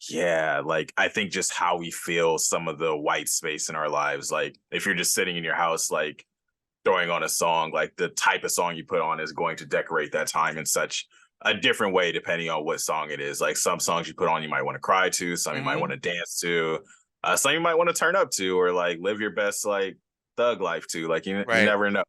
yeah, like I think just how we feel some of the white space in our lives. Like, if you're just sitting in your house, like throwing on a song, like the type of song you put on is going to decorate that time in such a different way depending on what song it is. Like some songs you put on you might want to cry to, some you might Hmm. want to dance to. something you might want to turn up to or like live your best like thug life to. Like you Right. never know.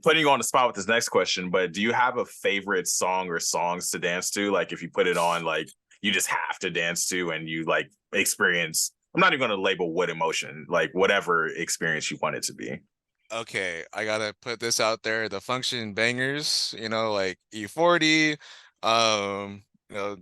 Putting you on the spot with this next question, but do you have a favorite song or songs to dance to? Like if you put it on, like you just have to dance to and you like experience, I'm not even going to label what emotion, like whatever experience you want it to be. Okay, I gotta put this out there. The function bangers, like E40, um, you know,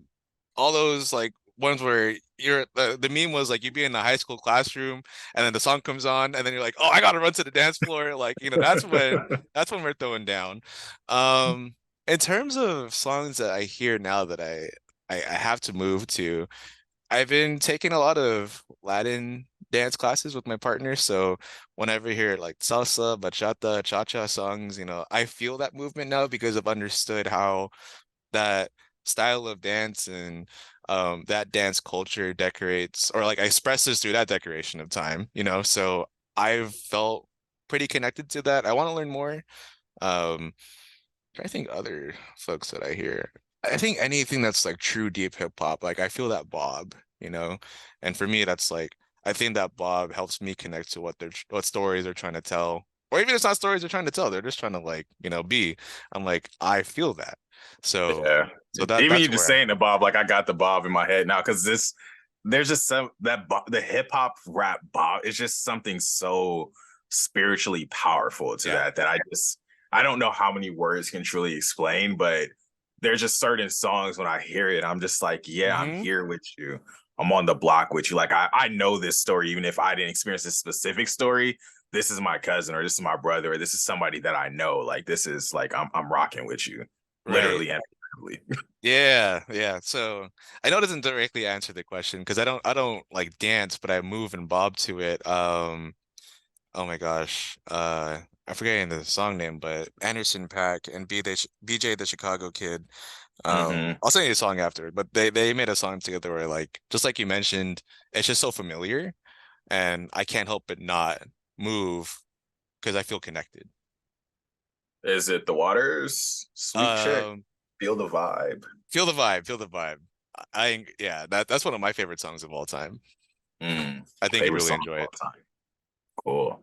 all those like ones where the meme was like you'd be in a high school classroom and then the song comes on and then you're like, oh, I gotta run to the dance floor. Like, that's when we're throwing down. Um, in terms of songs that I hear now that I have to move to, I've been taking a lot of Latin dance classes with my partner. So whenever I hear like salsa, bachata, cha-cha songs, I feel that movement now because I've understood how that style of dance and that dance culture decorates or like expresses through that decoration of time. So I've felt pretty connected to that. I want to learn more. I think other folks that I hear. I think anything that's like true deep hip hop, like I feel that bob. And for me, that's like I think that bob helps me connect to what stories they're trying to tell. Or even if it's not stories they're trying to tell, they're just trying to like, be. I'm like, I feel that. So Yeah. so that Even you that's just where I'm saying at. the Bob, like I got the Bob in my head now because there's just the hip hop rap Bob. It's just something so spiritually powerful to Yeah. that I don't know how many words can truly explain, but there's just certain songs when I hear it, I'm just like, yeah, I'm Hmm. here with you. I'm on the block with you. Like I know this story, even if I didn't experience this specific story. This is my cousin, or this is my brother, or this is somebody that I know. Like this is like I'm rocking with you, Right. literally and figuratively. Yeah, yeah. So I know it doesn't directly answer the question because I don't like dance, but I move and bob to it. Oh my gosh. I'm forgetting the song name, but Anderson Paak and BJ the Chicago Kid. Hmm. I'll send you a song after, but they made a song together where like just like you mentioned, it's just so familiar and I can't help but not move because I feel connected. Is it the Waters? Sweet chick. Um, Feel the vibe. feel the vibe, feel the vibe. Yeah, that's one of my favorite songs of all time. I think you Favorite really song enjoy of it. all time. Cool. All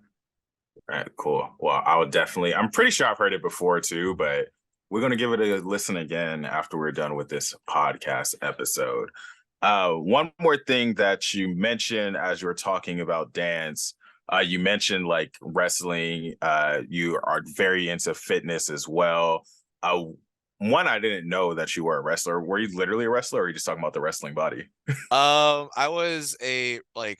right, cool. Well, I would definitely, I'm pretty sure I've heard it before too, but we're going to give it a listen again after we're done with this podcast episode. One more thing that you mentioned as you were talking about dance, you mentioned like wrestling. You are very into fitness as well. Uh, One, I didn't know that you were a wrestler. Were you literally a wrestler, or are you just talking about the wrestling body? I was a like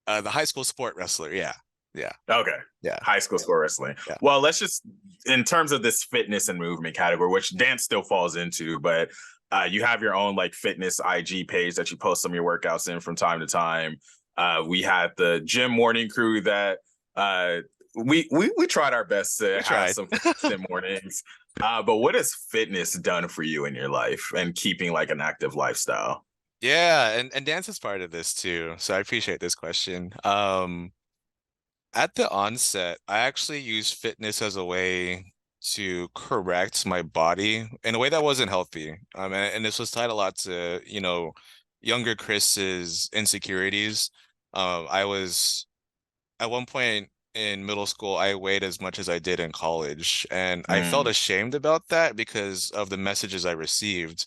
the high school sport wrestler. Yeah. Yeah. Okay. Yeah. High school sport wrestling. Yeah. Well, let's just, in terms of this fitness and movement category, which dance still falls into, but you have your own like fitness IG page that you post some of your workouts in from time to time. We had the gym morning crew that uh, we tried our best to We have tried. some consistent mornings. But what has fitness done for you in your life and keeping like an active lifestyle? Yeah, and dance is part of this too. So I appreciate this question. At the onset, I actually used fitness as a way to correct my body in a way that wasn't healthy. And this was tied a lot to, younger Chris's insecurities. I was at one point in middle school, I weighed as much as I did in college, and I felt Mm, ashamed about that because of the messages I received.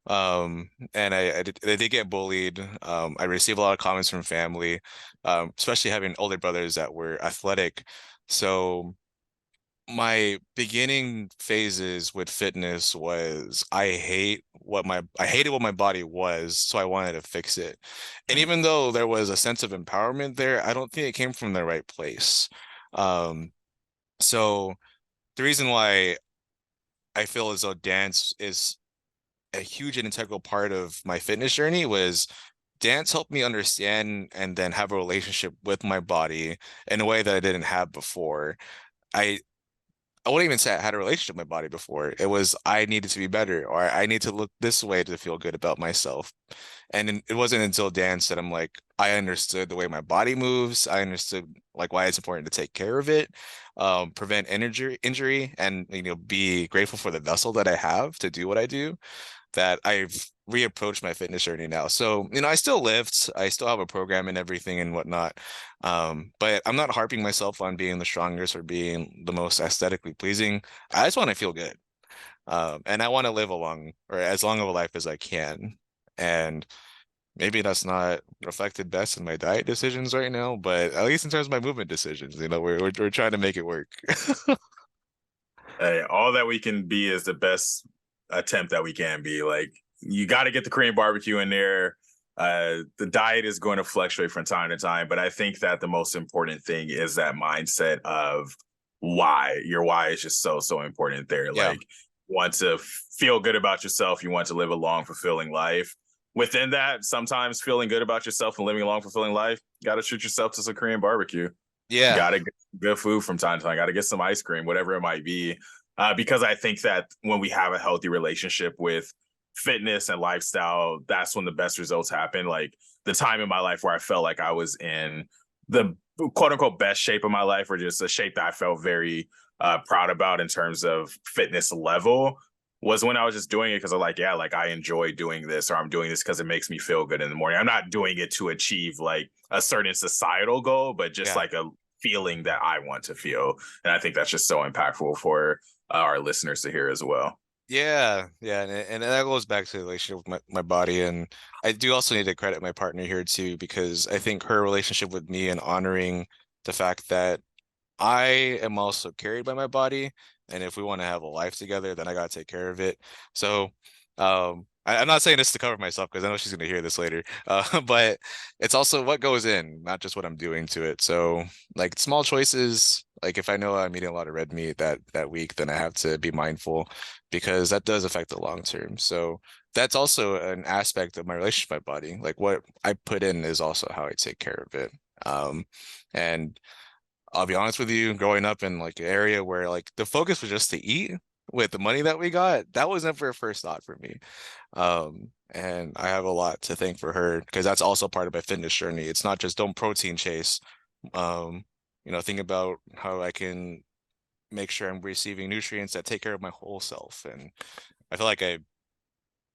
And I did get bullied. I received a lot of comments from family, especially having older brothers that were athletic. So my beginning phases with fitness was I hated what my body was, so I wanted to fix it. And mm, even though there was a sense of empowerment there, I don't think it came from the right place. Um, so the reason why I feel as though dance is a huge and integral part of my fitness journey was dance helped me understand and then have a relationship with my body in a way that I didn't have before. I I wouldn't even say I had a relationship with my body before. It was I needed to be better or I need to look this way to feel good about myself. And it wasn't until dance that I'm like, I understood the way my body moves. I understood like why it's important to take care of it, prevent injury, and be grateful for the vessel that I have to do what I do. that I've reapproached my fitness journey now. So, I still lift, I still have a program and everything and whatnot. But I'm not harping myself on being the strongest or being the most aesthetically pleasing. I just want to feel good. And I want to live a long or as long of a life as I can. And maybe that's not reflected best in my diet decisions right now, but at least in terms of my movement decisions, we're trying to make it work. Hey, all that we can be is the best attempt that we can be. Like, you got to get the Korean barbecue in there. The diet is going to fluctuate from time to time, but I think that the most important thing is that mindset of why. Your why is just so important there. Yeah. Like, you want to feel good about yourself. You want to live a long, fulfilling life. Within that, sometimes feeling good about yourself and living a long, fulfilling life, you got to treat yourself to some Korean barbecue. Yeah. Got to get good food from time to time. Got to get some ice cream, whatever it might be. Because I think that when we have a healthy relationship with fitness and lifestyle, that's when the best results happen. Like the time in my life where I felt like I was in the quote unquote best shape of my life, or just a shape that I felt very proud about in terms of fitness level, was when I was just doing it because I'm like, yeah, like I enjoy doing this, or I'm doing this because it makes me feel good in the morning. I'm not doing it to achieve like a certain societal goal, but just Yeah. like a feeling that I want to feel. And I think that's just so impactful for our listeners to hear as well. Yeah, yeah, and that goes back to the relationship with my body, and I do also need to credit my partner here too, because I think her relationship with me and honoring the fact that I am also carried by my body, and if we want to have a life together, then I gotta take care of it. So, I'm not saying this to cover myself because I know she's gonna hear this later. But it's also what goes in, not just what I'm doing to it. So, like small choices, like if I know I'm eating a lot of red meat that week, then I have to be mindful because that does affect the long term. So that's also an aspect of my relationship with my body. Like what I put in is also how I take care of it. And I'll be honest with you, growing up in like an area where like the focus was just to eat with the money that we got, that was never a first thought for me. And I have a lot to thank for her because that's also part of my fitness journey. It's not just don't protein chase. Um, think about how I can make sure I'm receiving nutrients that take care of my whole self. And I feel like I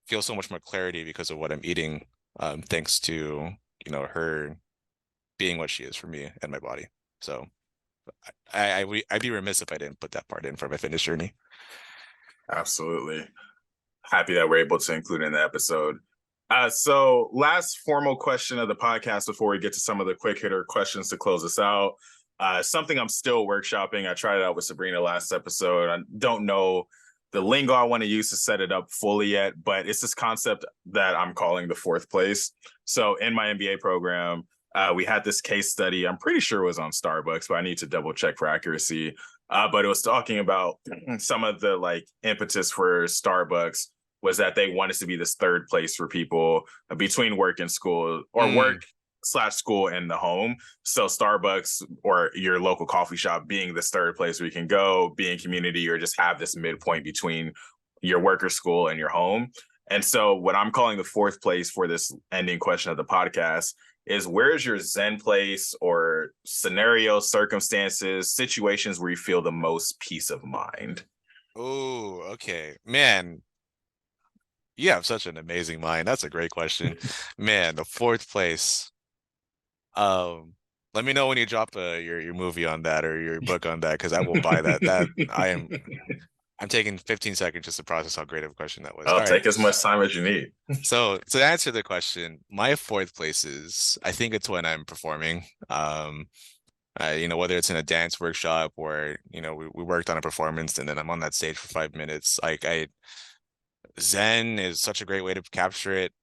feel so much more clarity because of what I'm eating, thanks to, her being what she is for me and my body. So I'd be remiss if I didn't put that part in for my fitness journey. Absolutely. Happy that we're able to include in the episode. So last formal question of the podcast before we get to some of the quick hitter questions to close us out. Something I'm still workshopping. I tried it out with Sabrina last episode. I don't know the lingo I want to use to set it up fully yet, but it's this concept that I'm calling the fourth place. So in my MBA program, we had this case study. I'm pretty sure it was on Starbucks, but I need to double check for accuracy. But it was talking about some of the like impetus for Starbucks was that they wanted to be this third place for people between work and school, or Mm, work/school and the home. So Starbucks or your local coffee shop being this third place where you can go, be in community, or just have this midpoint between your work or school and your home. And so what I'm calling the fourth place for this ending question of the podcast is, where's your Zen place or scenario, circumstances, situations where you feel the most peace of mind? oh, okay. Man, you have such an amazing mind. That's a great question. Man, the fourth place. Um, Let me know when you drop your movie on that or your book on that because I will buy that. I'm taking 15 seconds just to process how great of a question that was. I'll All right. take as much time as you need. So to answer the question, my fourth place is I think it's when I'm performing. Whether it's in a dance workshop or, we worked on a performance and then I'm on that stage for 5 minutes. Zen is such a great way to capture it.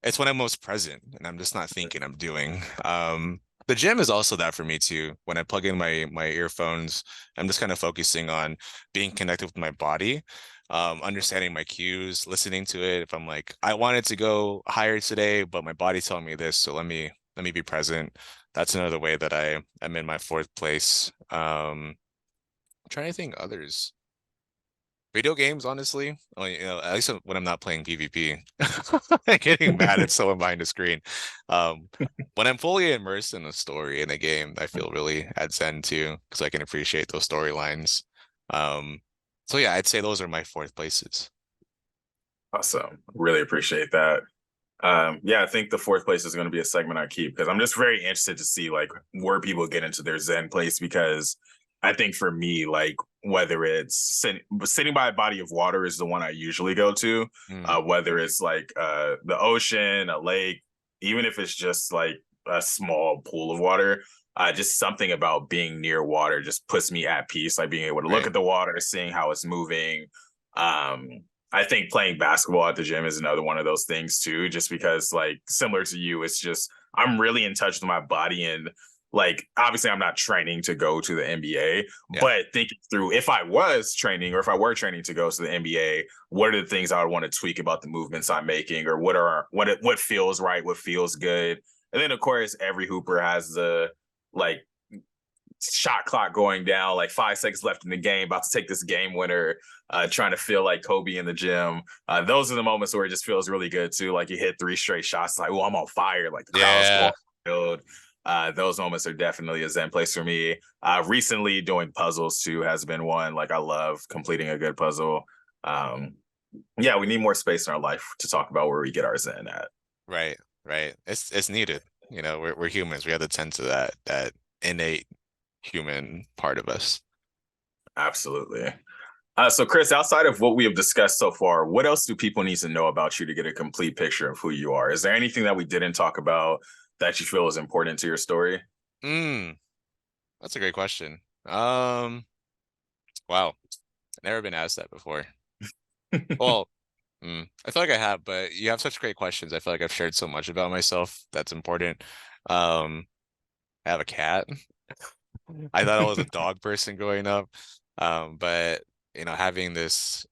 It's when I'm most present and I'm just not thinking, I'm doing. The gym is also that for me too. When I plug in my earphones, I'm just kind of focusing on being connected with my body, understanding my cues, listening to it. If I'm like, I wanted to go higher today, but my body's telling me this, so let me be present. That's another way that I'm in my fourth place. I'm trying to think others. Video games, honestly, well, at least when I'm not playing PvP, getting mad at someone behind the screen. Um, when I'm fully immersed in a story in a game, I feel really at zen too, because I can appreciate those storylines. Um, so yeah, I'd say those are my fourth places. Awesome. Really appreciate that. Yeah, I think the fourth place is going to be a segment I keep because I'm just very interested to see like where people get into their Zen place because I think for me, like whether it's sitting by a body of water is the one I usually go to, Mm, whether it's like the ocean, a lake, even if it's just like a small pool of water, just something about being near water just puts me at peace, like being able to look right. at the water, seeing how it's moving. Um, I think playing basketball at the gym is another one of those things too, just because like similar to you, it's just I'm really in touch with my body and like obviously I'm not training to go to the NBA, Yeah. but thinking through if I was training or if I were training to go to the NBA, what are the things I would want to tweak about the movements I'm making or what feels right, what feels good. And then of course every hooper has the like shot clock going down, like 5 seconds left in the game, about to take this game winner, trying to feel like Kobe in the gym. Those are the moments where it just feels really good too. Like you hit three straight shots, like, oh, I'm on fire. Like the crowd's going Yeah. wild. Those moments are definitely a zen place for me. Recently, doing puzzles too has been one. Like I love completing a good puzzle. Um, yeah, we need more space in our life to talk about where we get our zen at. Right. Right. It's needed. We're humans. We have to tend to that innate human part of us. Absolutely. So, Chris, outside of what we have discussed so far, what else do people need to know about you to get a complete picture of who you are? Is there anything that we didn't talk about that you feel is important to your story? Mm, that's a great question. Wow. Never been asked that before. Well, I feel like I have, but you have such great questions. I feel like I've shared so much about myself that's important. Um, I have a cat. I thought I was a dog person growing up. But having this,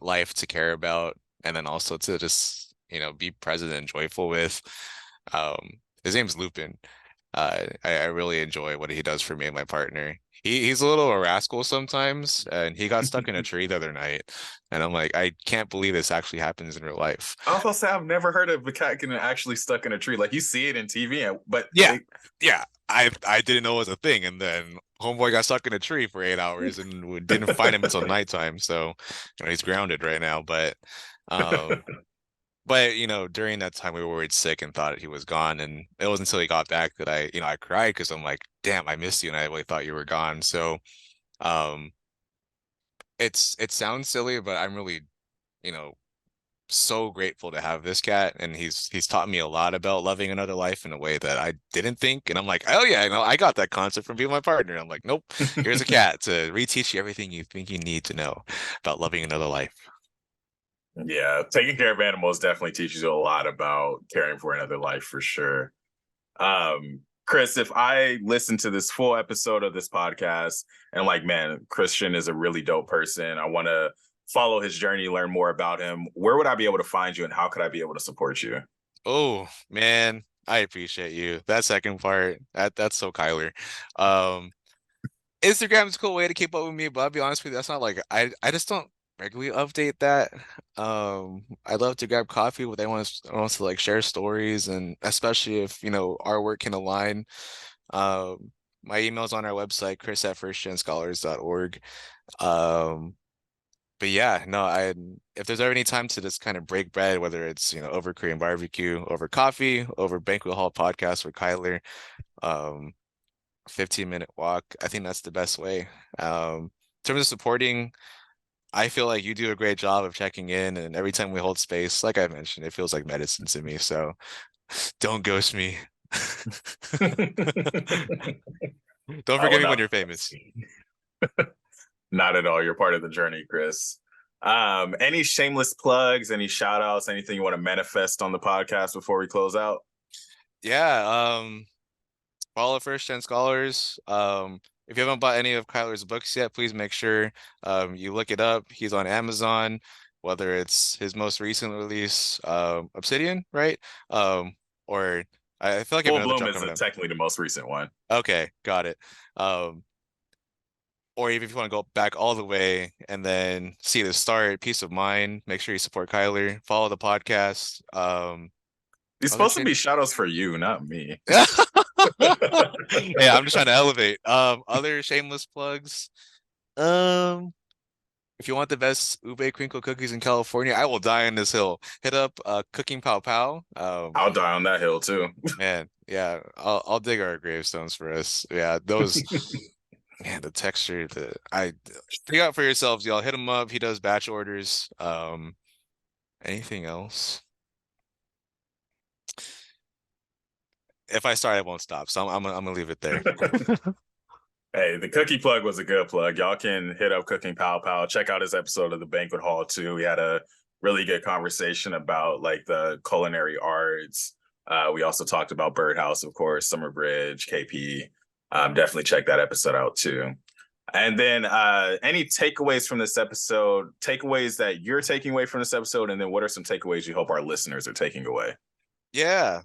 life to care about and then also to just, be present and joyful with. His name's Lupin. I really enjoy what he does for me and my partner. He's a little a rascal sometimes, and he got stuck in a tree the other night. And I'm like, I can't believe this actually happens in real life. I was gonna say I've never heard of a cat getting actually stuck in a tree. Like you see it in TV, but Yeah, yeah. I didn't know it was a thing, and then homeboy got stuck in a tree for 8 hours, and we didn't find him until nighttime. So, he's grounded right now. Um, but during that time we were worried sick and thought he was gone, and it wasn't until he got back that I cried because I'm like, damn, I missed you, and I really thought you were gone. So, um, it sounds silly, but I'm really, you know, so grateful to have this cat, and he's taught me a lot about loving another life in a way that I didn't think. And I'm like, oh yeah, I got that concept from being my partner. I'm like, nope, here's a cat to reteach you everything you think you need to know about loving another life. yeah, taking care of animals definitely teaches you a lot about caring for another life for sure. Chris, if I listen to this full episode of this podcast and I'm like, man, Christian is a really dope person. I want to follow his journey, learn more about him. Where would I be able to find you and how could I be able to support you? Oh man, I appreciate you. That second part, that's so Kyler. Um, Instagram's a cool way to keep up with me, but I'll be honest with you, that's not like I just don't regularly update that. I'd love to grab coffee with anyone who wants to like share stories, and especially if our work can align. My email's on our website, chris at firstgenscholars.org. Um, but yeah, no, if there's ever any time to just kind of break bread, whether it's over Korean barbecue, over coffee, over Banquet Hall podcast with Kyler, um, 15-minute walk. I think that's the best way. In terms of supporting, I feel like you do a great job of checking in, and every time we hold space, like I mentioned, it feels like medicine to me. So don't ghost me. Don't I forget will me when not. you're famous. Not at all. You're part of the journey, Chris. Any shameless plugs, any shout outs, anything you want to manifest on the podcast before we close out? Yeah, follow First Gen Scholars. If you haven't bought any of Kyler's books yet, please make sure you look it up. He's on Amazon, whether it's his most recent release, Obsidian, right? Or I feel like I have Full another Bloom drop is coming up. technically the most recent one. Okay, got it. Um, or even if you want to go back all the way and then see the start, Peace of Mind, make sure you support Kyler, follow the podcast. These Other supposed to be shame. shout outs for you, not me. Yeah, I'm just trying to elevate. Other shameless plugs. Um, if you want the best ube crinkle cookies in California, I will die on this hill. Hit up Cooking Pow Pow. I'll die on that hill too. Man, yeah, I'll dig our gravestones for us. Yeah, those man, the texture, the I figure out for yourselves, y'all. Hit him up. He does batch orders. Anything else? If I start, I won't stop. So I'm gonna leave it there. Hey, the cookie plug was a good plug. Y'all can hit up Cooking Pow Pow. Check out his episode of the Banquet Hall too. We had a really good conversation about like the culinary arts. We also talked about Birdhouse, of course, Summer Bridge, KP. Definitely check that episode out too. And then any takeaways from this episode, takeaways that you're taking away from this episode, and then what are some takeaways you hope our listeners are taking away? Yeah,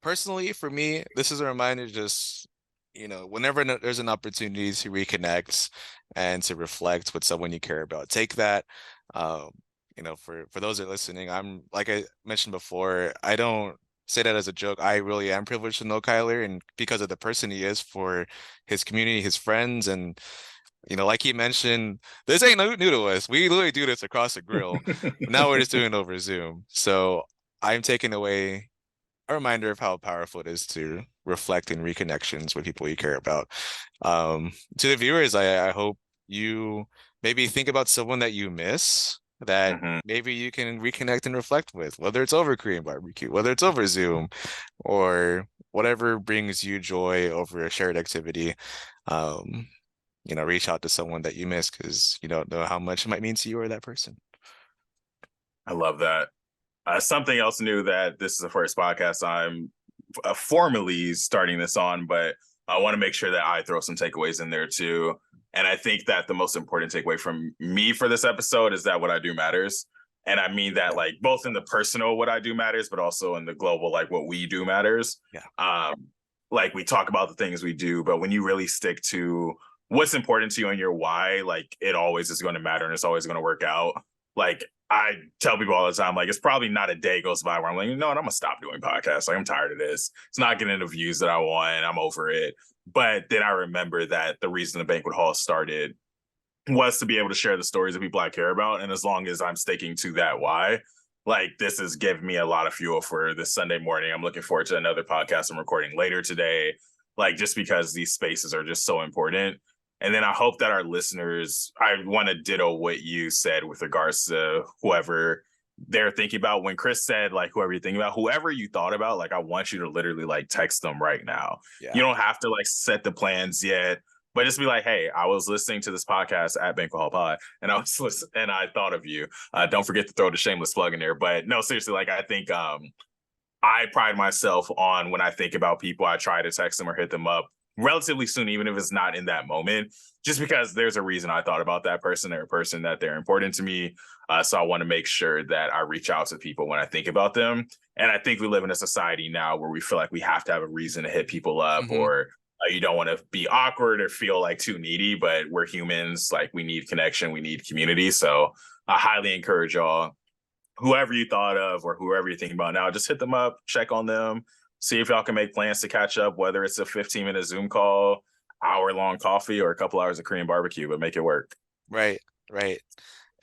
personally, for me, this is a reminder just, whenever there's an opportunity to reconnect and to reflect with someone you care about, take that. Um, for those that are listening, I'm like I mentioned before, I don't say that as a joke. I really am privileged to know Kyler, and because of the person he is, for his community, his friends, and like he mentioned, this ain't new to us. We literally do this across the grill. Now we're just doing it over Zoom. So I'm taking away a reminder of how powerful it is to reflect in reconnections with people you care about. To the viewers, I hope you maybe think about someone that you miss that Mm-hmm. maybe you can reconnect and reflect with, whether it's over Korean barbecue, whether it's over Zoom, or whatever brings you joy over a shared activity. Um, reach out to someone that you miss because you don't know how much it might mean to you or that person. I love that. Something else new that this is the first podcast I'm formally starting this on, but I want to make sure that I throw some takeaways in there too. And I think that the most important takeaway from me for this episode is that what I do matters. And I mean that like both in the personal, what I do matters, but also in the global, like what we do matters. Yeah. Like we talk about the things we do, but when you really stick to what's important to you and your why, like it always is going to matter and it's always going to work out. Like I tell people all the time, like, it's probably not a day goes by where I'm like, you know what, I'm gonna stop doing podcasts. Like, I'm tired of this. It's not getting the views that I want. I'm over it. But then I remember that the reason the Banquet Hall started was to be able to share the stories of people I care about. And as long as I'm sticking to that why, like this has given me a lot of fuel for this Sunday morning. I'm looking forward to another podcast I'm recording later today, like just because these spaces are just so important. And then I hope that our listeners, I want to ditto what you said with regards to whoever they're thinking about. When Chris said, like, whoever you're thinking about, whoever you thought about, like, I want you to literally like text them right now. Yeah. You don't have to like set the plans yet, but just be like, hey, I was listening to this podcast at Banquet Hall Pod, and I was listening, and I thought of you. Don't forget to throw the shameless plug in there. But no, seriously, like I think I pride myself on when I think about people, I try to text them or hit them up relatively soon, even if it's not in that moment, just because there's a reason I thought about that person or a person that they're important to me. So I want to make sure that I reach out to people when I think about them. And I think we live in a society now where we feel like we have to have a reason to hit people up, or you don't want to be awkward or feel like too needy, but we're humans. Like we need connection, we need community. So I highly encourage y'all, whoever you thought of or whoever you're thinking about now, just hit them up, check on them, see if y'all can make plans to catch up, whether it's a 15-minute Zoom call, hour-long coffee, or a couple hours of Korean barbecue, but make it work. Right, right.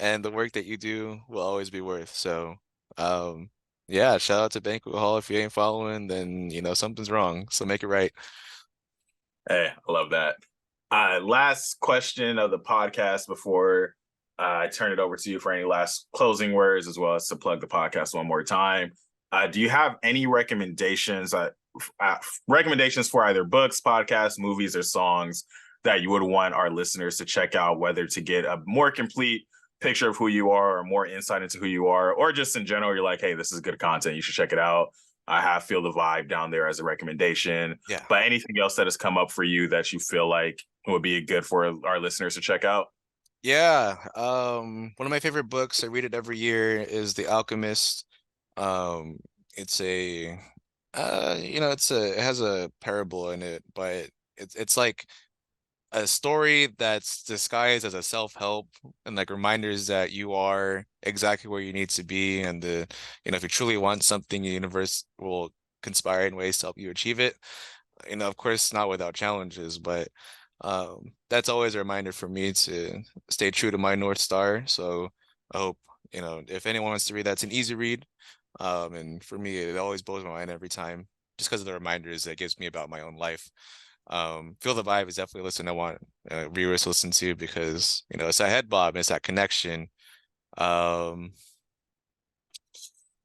And the work that you do will always be worth. So, yeah, shout out to Banquet Hall. If you ain't following, then something's wrong. So make it right. Hey, I love that. Last question of the podcast before I turn it over to you for any last closing words, as well as to plug the podcast one more time. Do you have any recommendations for either books, podcasts, movies, or songs that you would want our listeners to check out, whether to get a more complete picture of who you are or more insight into who you are, or just in general, you're like, hey, this is good content, you should check it out. I have Feel the Vibe down there as a recommendation. Yeah. But anything else that has come up for you that you feel like would be good for our listeners to check out? Yeah. One of my favorite books, I read it every year, is The Alchemist. It's a it has a parable in it, but it's like a story that's disguised as a self-help and like reminders that you are exactly where you need to be, and if you truly want something, the universe will conspire in ways to help you achieve it. Of course, not without challenges, but That's always a reminder for me to stay true to my North Star. So I hope, if anyone wants to read, that's an easy read. And for me, it always blows my mind every time, just because of the reminders that gives me about my own life. Feel the Vibe is definitely a listen I want viewers to listen to, because it's that head bob, it's that connection. Um,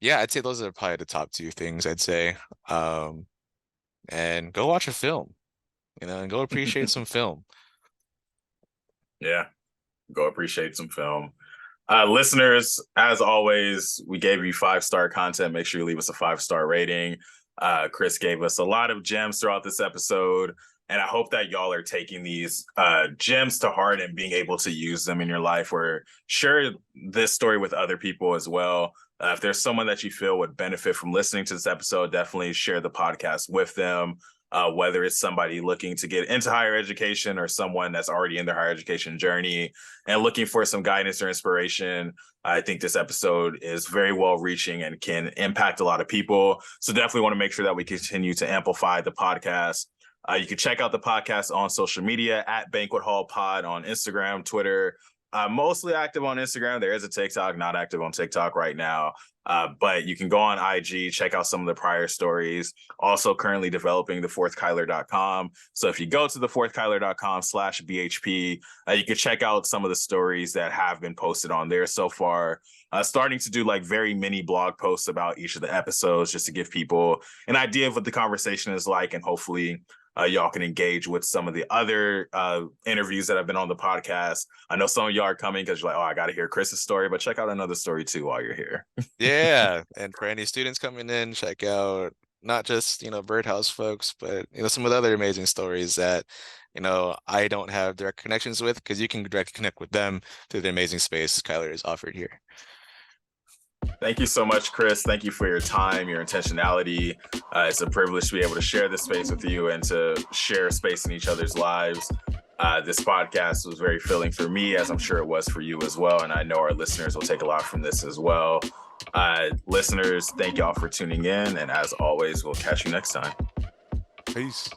yeah, I'd say those are probably the top two things I'd say. Um, and go watch a film, and go appreciate some film. Yeah, go appreciate some film. Listeners, as always, we gave you 5-star content. Make sure you leave us a 5-star rating. Chris gave us a lot of gems throughout this episode, and I hope that y'all are taking these gems to heart and being able to use them in your life, or share this story with other people as well. If there's someone that you feel would benefit from listening to this episode, definitely share the podcast with them. Whether it's somebody looking to get into higher education or someone that's already in their higher education journey and looking for some guidance or inspiration, I think this episode is very well reaching and can impact a lot of people. So definitely want to make sure that we continue to amplify the podcast. You can check out the podcast on social media at Banquet Hall Pod on Instagram, Twitter. Mostly active on Instagram. There is a TikTok, not active on TikTok right now. But you can go on IG, check out some of the prior stories. Also currently developing thefourthkyler.com. So if you go to thefourthkyler.com/BHP, you can check out some of the stories that have been posted on there so far. Starting to do like very mini blog posts about each of the episodes, just to give people an idea of what the conversation is like, and hopefully y'all can engage with some of the other interviews that have been on the podcast. I know some of y'all are coming because you're like, oh, I got to hear Chris's story, but check out another story too while you're here. Yeah, and for any students coming in, check out not just Birdhouse folks, but some of the other amazing stories that I don't have direct connections with, because you can directly connect with them through the amazing space Kyler has offered here. Thank you so much, Chris. Thank you for your time, your intentionality. It's a privilege to be able to share this space with you and to share space in each other's lives. This podcast was very filling for me, as I'm sure it was for you as well. And I know our listeners will take a lot from this as well. Listeners, thank y'all for tuning in. And as always, we'll catch you next time. Peace.